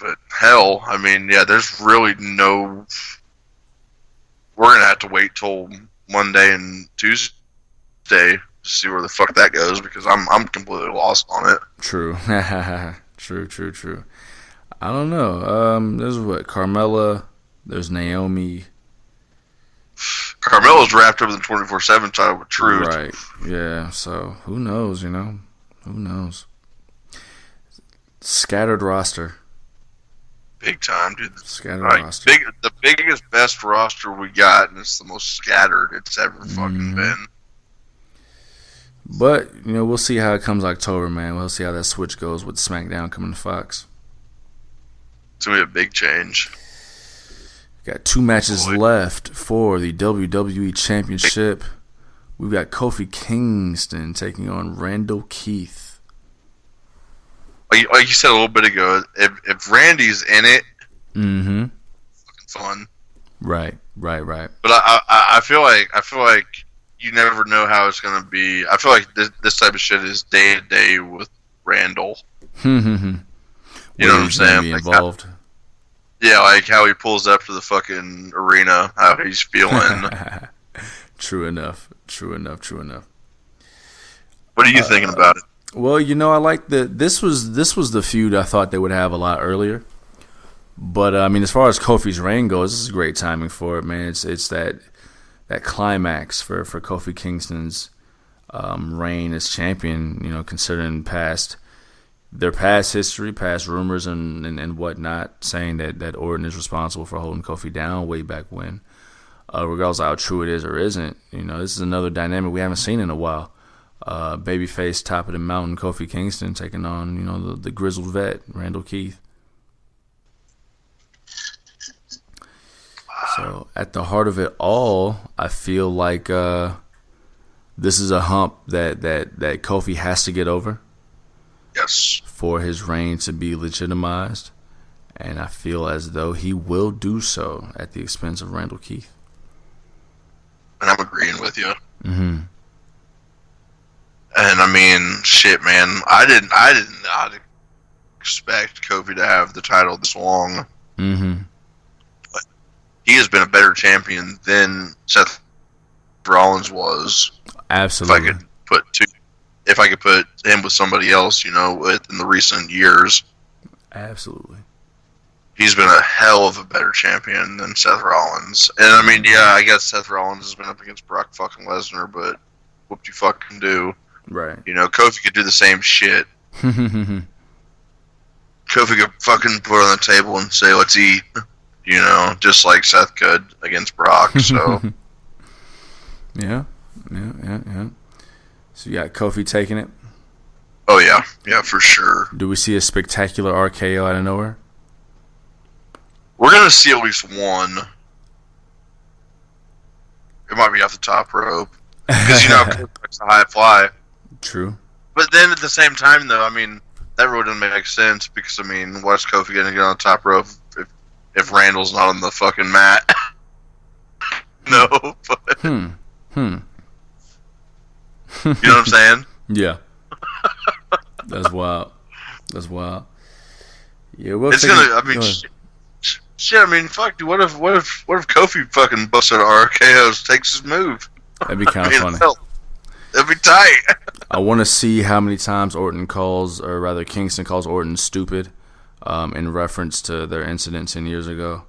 S1: But hell, I mean, yeah, there's really no. We're gonna have to wait till Monday and Tuesday to see where the fuck that goes, because I'm completely lost on it.
S2: True. True. I don't know. There's Carmella. There's Naomi.
S1: Carmella's wrapped up in the 24/7 title with Truth.
S2: Right. Yeah. So who knows? Who knows? Scattered roster.
S1: Big time, dude.
S2: Scattered roster.
S1: The biggest, best roster we got, and it's the most scattered it's ever fucking been.
S2: But, we'll see how it comes October, man. We'll see how that switch goes with SmackDown coming to Fox.
S1: It's going to be a big change.
S2: Got 2 matches left for the WWE Championship. We've got Kofi Kingston taking on Randall Keith.
S1: Like you said a little bit ago, if Randy's in it, fucking fun.
S2: Right.
S1: But I feel like you never know how it's gonna be. I feel like this type of shit is day to day with Randall. You know what I'm saying?
S2: Be involved.
S1: Like how he pulls up to the fucking arena, how he's feeling.
S2: True enough.
S1: What are you thinking about it?
S2: Well, I like this was the feud I thought they would have a lot earlier. But I mean, as far as Kofi's reign goes, this is great timing for it, man. It's that climax for Kofi Kingston's reign as champion. Considering their past history, past rumors and whatnot, saying that Orton is responsible for holding Kofi down way back when. Regardless of how true it is or isn't, this is another dynamic we haven't seen in a while. Babyface, top of the mountain, Kofi Kingston taking on, the grizzled vet, Randall Keith. So at the heart of it all, I feel like this is a hump that Kofi has to get over.
S1: Yes.
S2: For his reign to be legitimized, and I feel as though he will do so at the expense of Randall Keith.
S1: And I'm agreeing with you.
S2: Mm-hmm.
S1: And I mean, shit, man. I did not expect Kofi to have the title this long.
S2: Mm-hmm.
S1: But he has been a better champion than Seth Rollins was.
S2: Absolutely.
S1: If I could put him with somebody else, in the recent years.
S2: Absolutely.
S1: He's been a hell of a better champion than Seth Rollins. And I mean, yeah, I guess Seth Rollins has been up against Brock fucking Lesnar, but whoop you fucking do.
S2: Right.
S1: Kofi could do the same shit. Kofi could fucking put it on the table and say, let's eat. Just like Seth could against Brock, so.
S2: Yeah. So you got Kofi taking it?
S1: Oh, yeah. Yeah, for sure.
S2: Do we see a spectacular RKO out of nowhere?
S1: We're going to see at least one. It might be off the top rope. Because, it's a high fly.
S2: True.
S1: But then at the same time, though, I mean, that really doesn't make sense because, I mean, what's Kofi going to get on the top rope if Randall's not on the fucking mat? No. But, You know what I'm saying?
S2: Yeah. That's wild. Yeah,
S1: it's gonna. I mean, shit. I mean, fuck, dude. What if Kofi fucking busts out RKO's, takes his move?
S2: That'd be kind of funny.
S1: That'd be tight.
S2: I want to see how many times Kingston calls Orton stupid, in reference to their incident 10 years ago.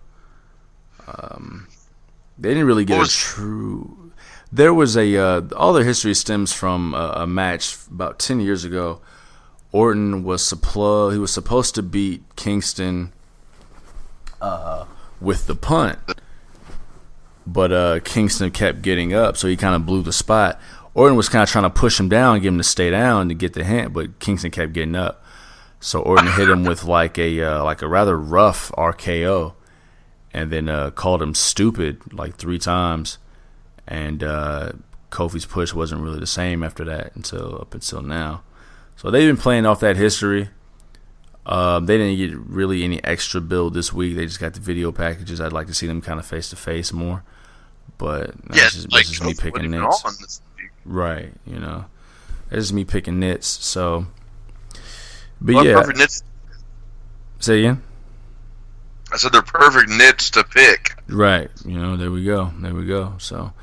S2: They didn't really get true. There was all their history stems from a match about 10 years ago. Orton was supposed to beat Kingston with the punt, but Kingston kept getting up, so he kind of blew the spot. Orton was kind of trying to push him down, get him to stay down to get the hint, but Kingston kept getting up. So Orton hit him with like a rather rough RKO, and then called him stupid like 3 times. And Kofi's push wasn't really the same after that up until now. So they've been playing off that history. They didn't get really any extra build this week. They just got the video packages. I'd like to see them kind of face to face more. But that's just me picking nits. Right, That's just me picking nits. So, but yeah.
S1: Perfect nits.
S2: Say again?
S1: I said they're perfect nits to pick.
S2: Right. There we go. So,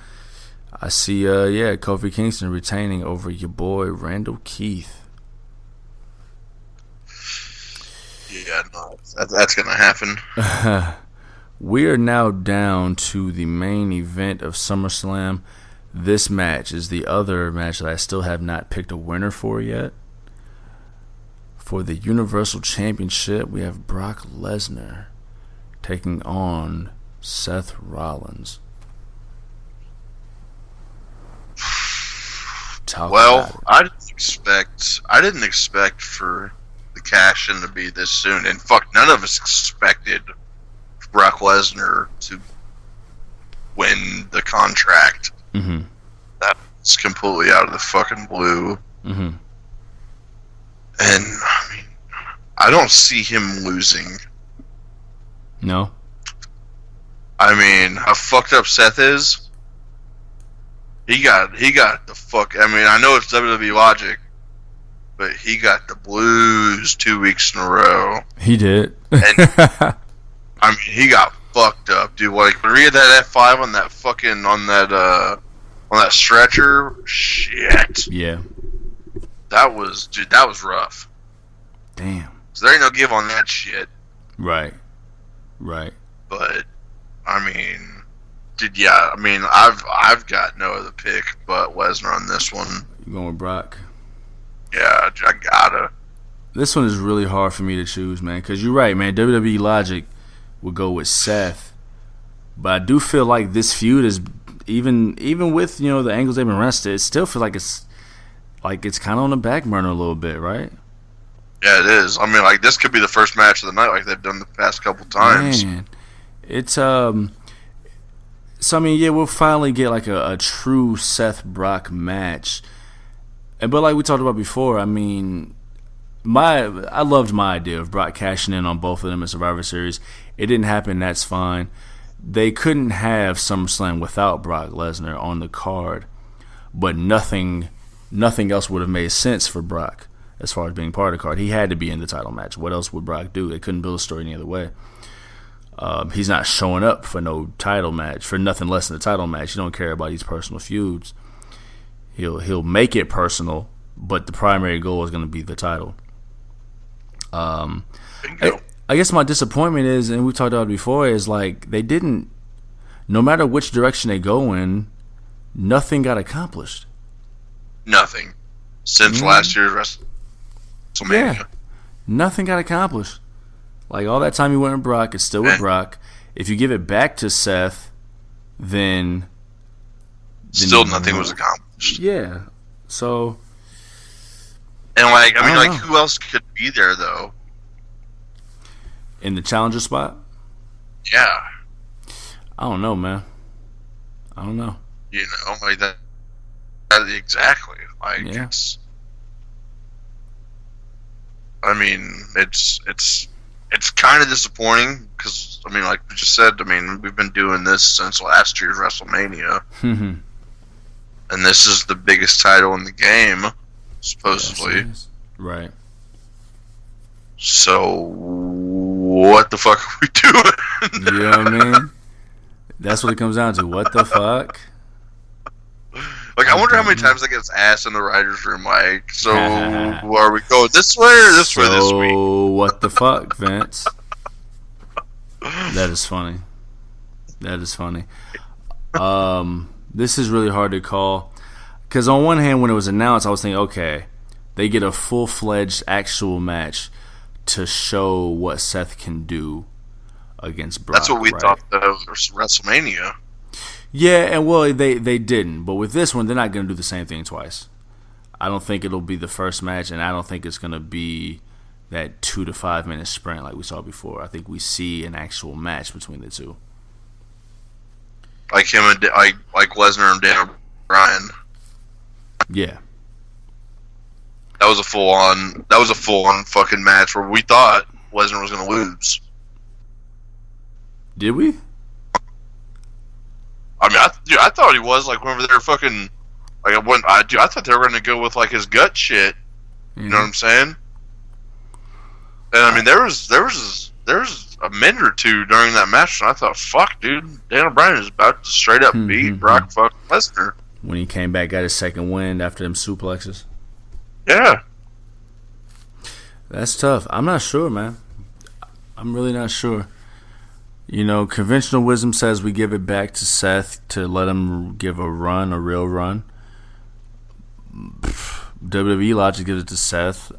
S2: I see, Kofi Kingston retaining over your boy Randall Keith.
S1: Yeah, no, that's going to happen.
S2: We are now down to the main event of SummerSlam. This match is the other match that I still have not picked a winner for yet. For the Universal Championship, we have Brock Lesnar taking on Seth Rollins.
S1: I didn't expect for the cash in to be this soon, and fuck, none of us expected Brock Lesnar to win the contract.
S2: Mm-hmm.
S1: That's completely out of the fucking blue.
S2: Mm-hmm.
S1: And I mean, I don't see him losing.
S2: No.
S1: I mean, how fucked up Seth is. He got the fuck. I mean, I know it's WWE logic, but he got the blues 2 weeks in a row.
S2: He did.
S1: And I mean, he got fucked up, dude. Like when he had that F5 on that fucking on that stretcher, shit.
S2: Yeah.
S1: That was rough.
S2: Damn.
S1: So there ain't no give on that shit.
S2: Right.
S1: But I mean, dude, yeah. I mean, I've got no other pick but Lesnar on this one.
S2: You going with Brock?
S1: Yeah, I gotta.
S2: This one is really hard for me to choose, man. Because you're right, man. WWE logic would go with Seth, but I do feel like this feud is even with the angles they've been rested. It still feel like it's kind of on the back burner a little bit, right?
S1: Yeah, it is. I mean, like this could be the first match of the night, like they've done the past couple times.
S2: Man, it's So I mean, yeah, we'll finally get like a true Seth Brock match. But like we talked about before, I mean, I loved my idea of Brock cashing in on both of them in Survivor Series. It didn't happen. That's fine. They couldn't have SummerSlam without Brock Lesnar on the card, but nothing else would have made sense for Brock as far as being part of the card. He had to be in the title match. What else would Brock do? They couldn't build a story any other way. He's not showing up for no title match, for nothing less than a title match. You don't care about these personal feuds. He'll make it personal, but the primary goal is going to be the title. I guess my disappointment is, and we talked about it before, is like they didn't. No matter which direction they go in, nothing got accomplished.
S1: Nothing since last year's WrestleMania.
S2: Yeah, nothing got accomplished. Like all that time you went with Brock, it's still with Brock. If you give it back to Seth, then
S1: still nothing was accomplished.
S2: Yeah, so.
S1: And like, I mean, who else could be there though?
S2: In the challenger spot?
S1: Yeah.
S2: I don't know, man. I don't know.
S1: You know, like that exactly. Like
S2: Yeah.
S1: I mean, it's kind of disappointing because I mean, like we just said, I mean, we've been doing this since last year's WrestleMania, and this is the biggest title in the game, supposedly.
S2: Yes, right.
S1: So, what the fuck are we doing?
S2: You know what I mean? That's what it comes down to. What the fuck?
S1: Like, I wonder how many times that gets asked in the writers' room. Like, so are we going this way or this way this week?
S2: So what the fuck, Vince? That is funny. That is funny. This is really hard to call because on one hand, when it was announced, I was thinking, okay, they get a full-fledged actual match to show what Seth can do against Brock.
S1: That's what we
S2: right?
S1: thought that was WrestleMania.
S2: Yeah, and well, they didn't. But with this one, they're not going to do the same thing twice. I don't think it'll be the first match, and I don't think it's going to be that 2 to 5 minute sprint like we saw before. I think we see an actual match between the two.
S1: Like him and like Lesnar and Daniel Bryan.
S2: Yeah.
S1: That was a full on fucking match where we thought Lesnar was going to lose.
S2: Did we?
S1: I mean, I thought he was like whenever they were fucking like I thought they were going to go with like his gut shit.
S2: Mm-hmm.
S1: You know what I'm saying? And I mean, there was a minute or two during that match, and I thought, fuck, dude, Daniel Bryan is about to straight up beat Brock fucking Lesnar.
S2: When he came back, got his second win after them suplexes.
S1: Yeah.
S2: That's tough. I'm not sure, man. I'm really not sure. You know, conventional wisdom says we give it back to Seth to let him give a real run. WWE logic gives it to Seth.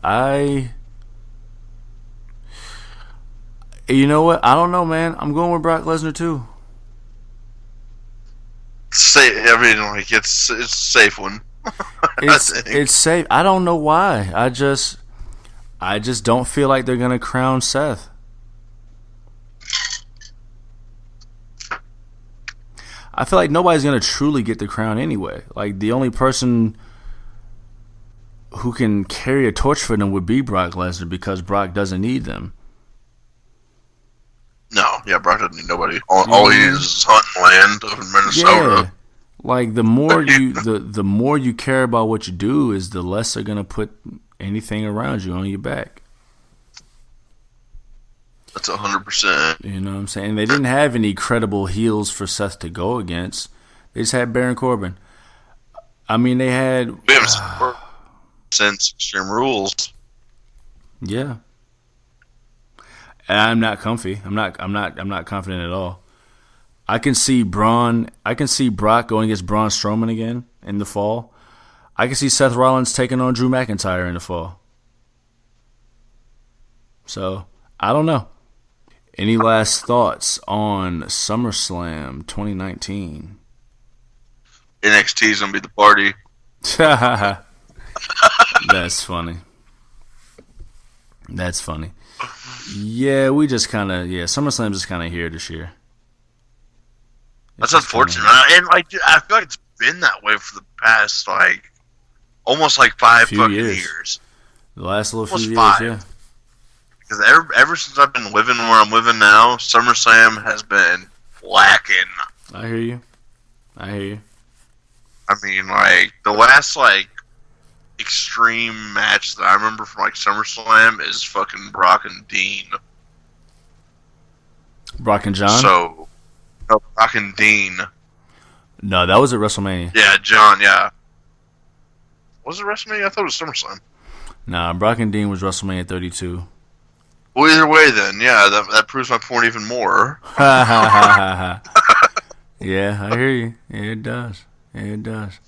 S2: You know what? I don't know, man. I'm going with Brock Lesnar too.
S1: I mean, like it's a safe one.
S2: It's safe. I don't know why. I just don't feel like they're gonna crown Seth. I feel like nobody's gonna truly get the crown anyway. Like the only person who can carry a torch for them would be Brock Lesnar because Brock doesn't need them.
S1: No, yeah, Brock doesn't need nobody. All he is hunting land up in Minnesota.
S2: Yeah. Like the more you the more you care about what you do is the less they're gonna put anything around you on your back.
S1: That's 100%.
S2: You know what I'm saying? They didn't have any credible heels for Seth to go against. They just had Baron Corbin. I mean, they had.
S1: We haven't seen since Extreme Rules.
S2: Yeah. And I'm not comfy. I'm not confident at all. I can see Brock going against Braun Strowman again in the fall. I can see Seth Rollins taking on Drew McIntyre in the fall. So, I don't know. Any last thoughts on SummerSlam 2019?
S1: NXT's gonna be the party.
S2: That's funny. That's funny. Yeah, we just kind of SummerSlam's just kind of here this year.
S1: That's unfortunate, and like I feel like it's been that way for the past like almost like 5 fucking years.
S2: The last little
S1: almost
S2: few
S1: 5.
S2: years, yeah.
S1: Because ever since I've been living where I'm living now, SummerSlam has been lacking.
S2: I hear you.
S1: I mean, like the last like extreme match that I remember from like SummerSlam is fucking Brock and Dean.
S2: Brock and John?
S1: So, no, Brock and Dean.
S2: No, that was at WrestleMania.
S1: Yeah, John, yeah. Was it WrestleMania? I thought it was SummerSlam.
S2: Nah, Brock and Dean was WrestleMania 32.
S1: Well, either way then, yeah, that proves my point even more.
S2: Yeah, I hear you. Yeah, it does. It does.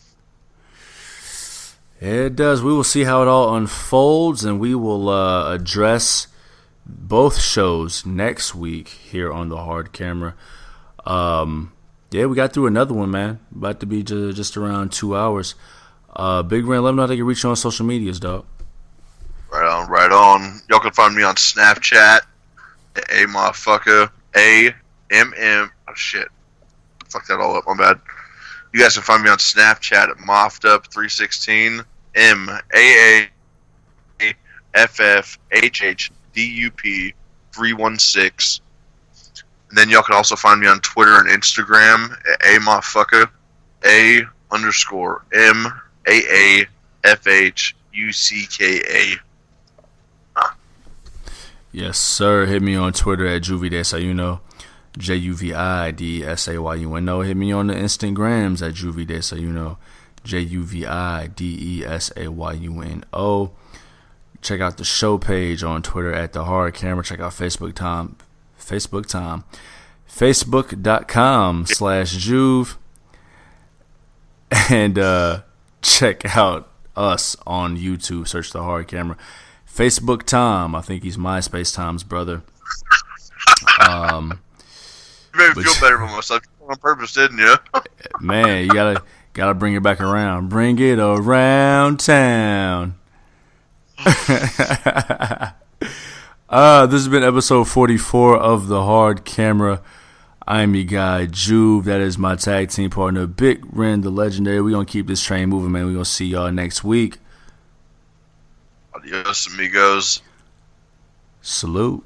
S2: It does. We will see how it all unfolds, and we will address both shows next week here on the Hard Camera. Yeah, we got through another one, man. About to be just around 2 hours. Big Ren, let them know how they can reach you on social medias, dog.
S1: Right on. Y'all can find me on Snapchat. Oh shit. Fuck that all up, my bad. You guys can find me on Snapchat at MoffedUp316, MAAFFHHDUP316. And then y'all can also find me on Twitter and Instagram at amoffucka, A_MAAFHUCKA.
S2: Yes, sir. Hit me on Twitter at JuviDesayuno, JuviDesayuno. Hit me on the Instagrams at JuviDesayuno, JuviDesayuno. Check out the show page on Twitter at The Hard Camera. Check out Facebook.com/Juve. And check out us on YouTube. Search The Hard Camera. Facebook Tom. I think he's MySpace Tom's brother.
S1: You made me feel better about myself on purpose, didn't you?
S2: Man, you gotta bring it back around. Bring it around town. This has been episode 44 of The Hard Camera. I'm your guy, Juve. That is my tag team partner, Big Ren, the legendary. We're going to keep this train moving, man. We're going to see y'all next week.
S1: Adios, amigos.
S2: Salute.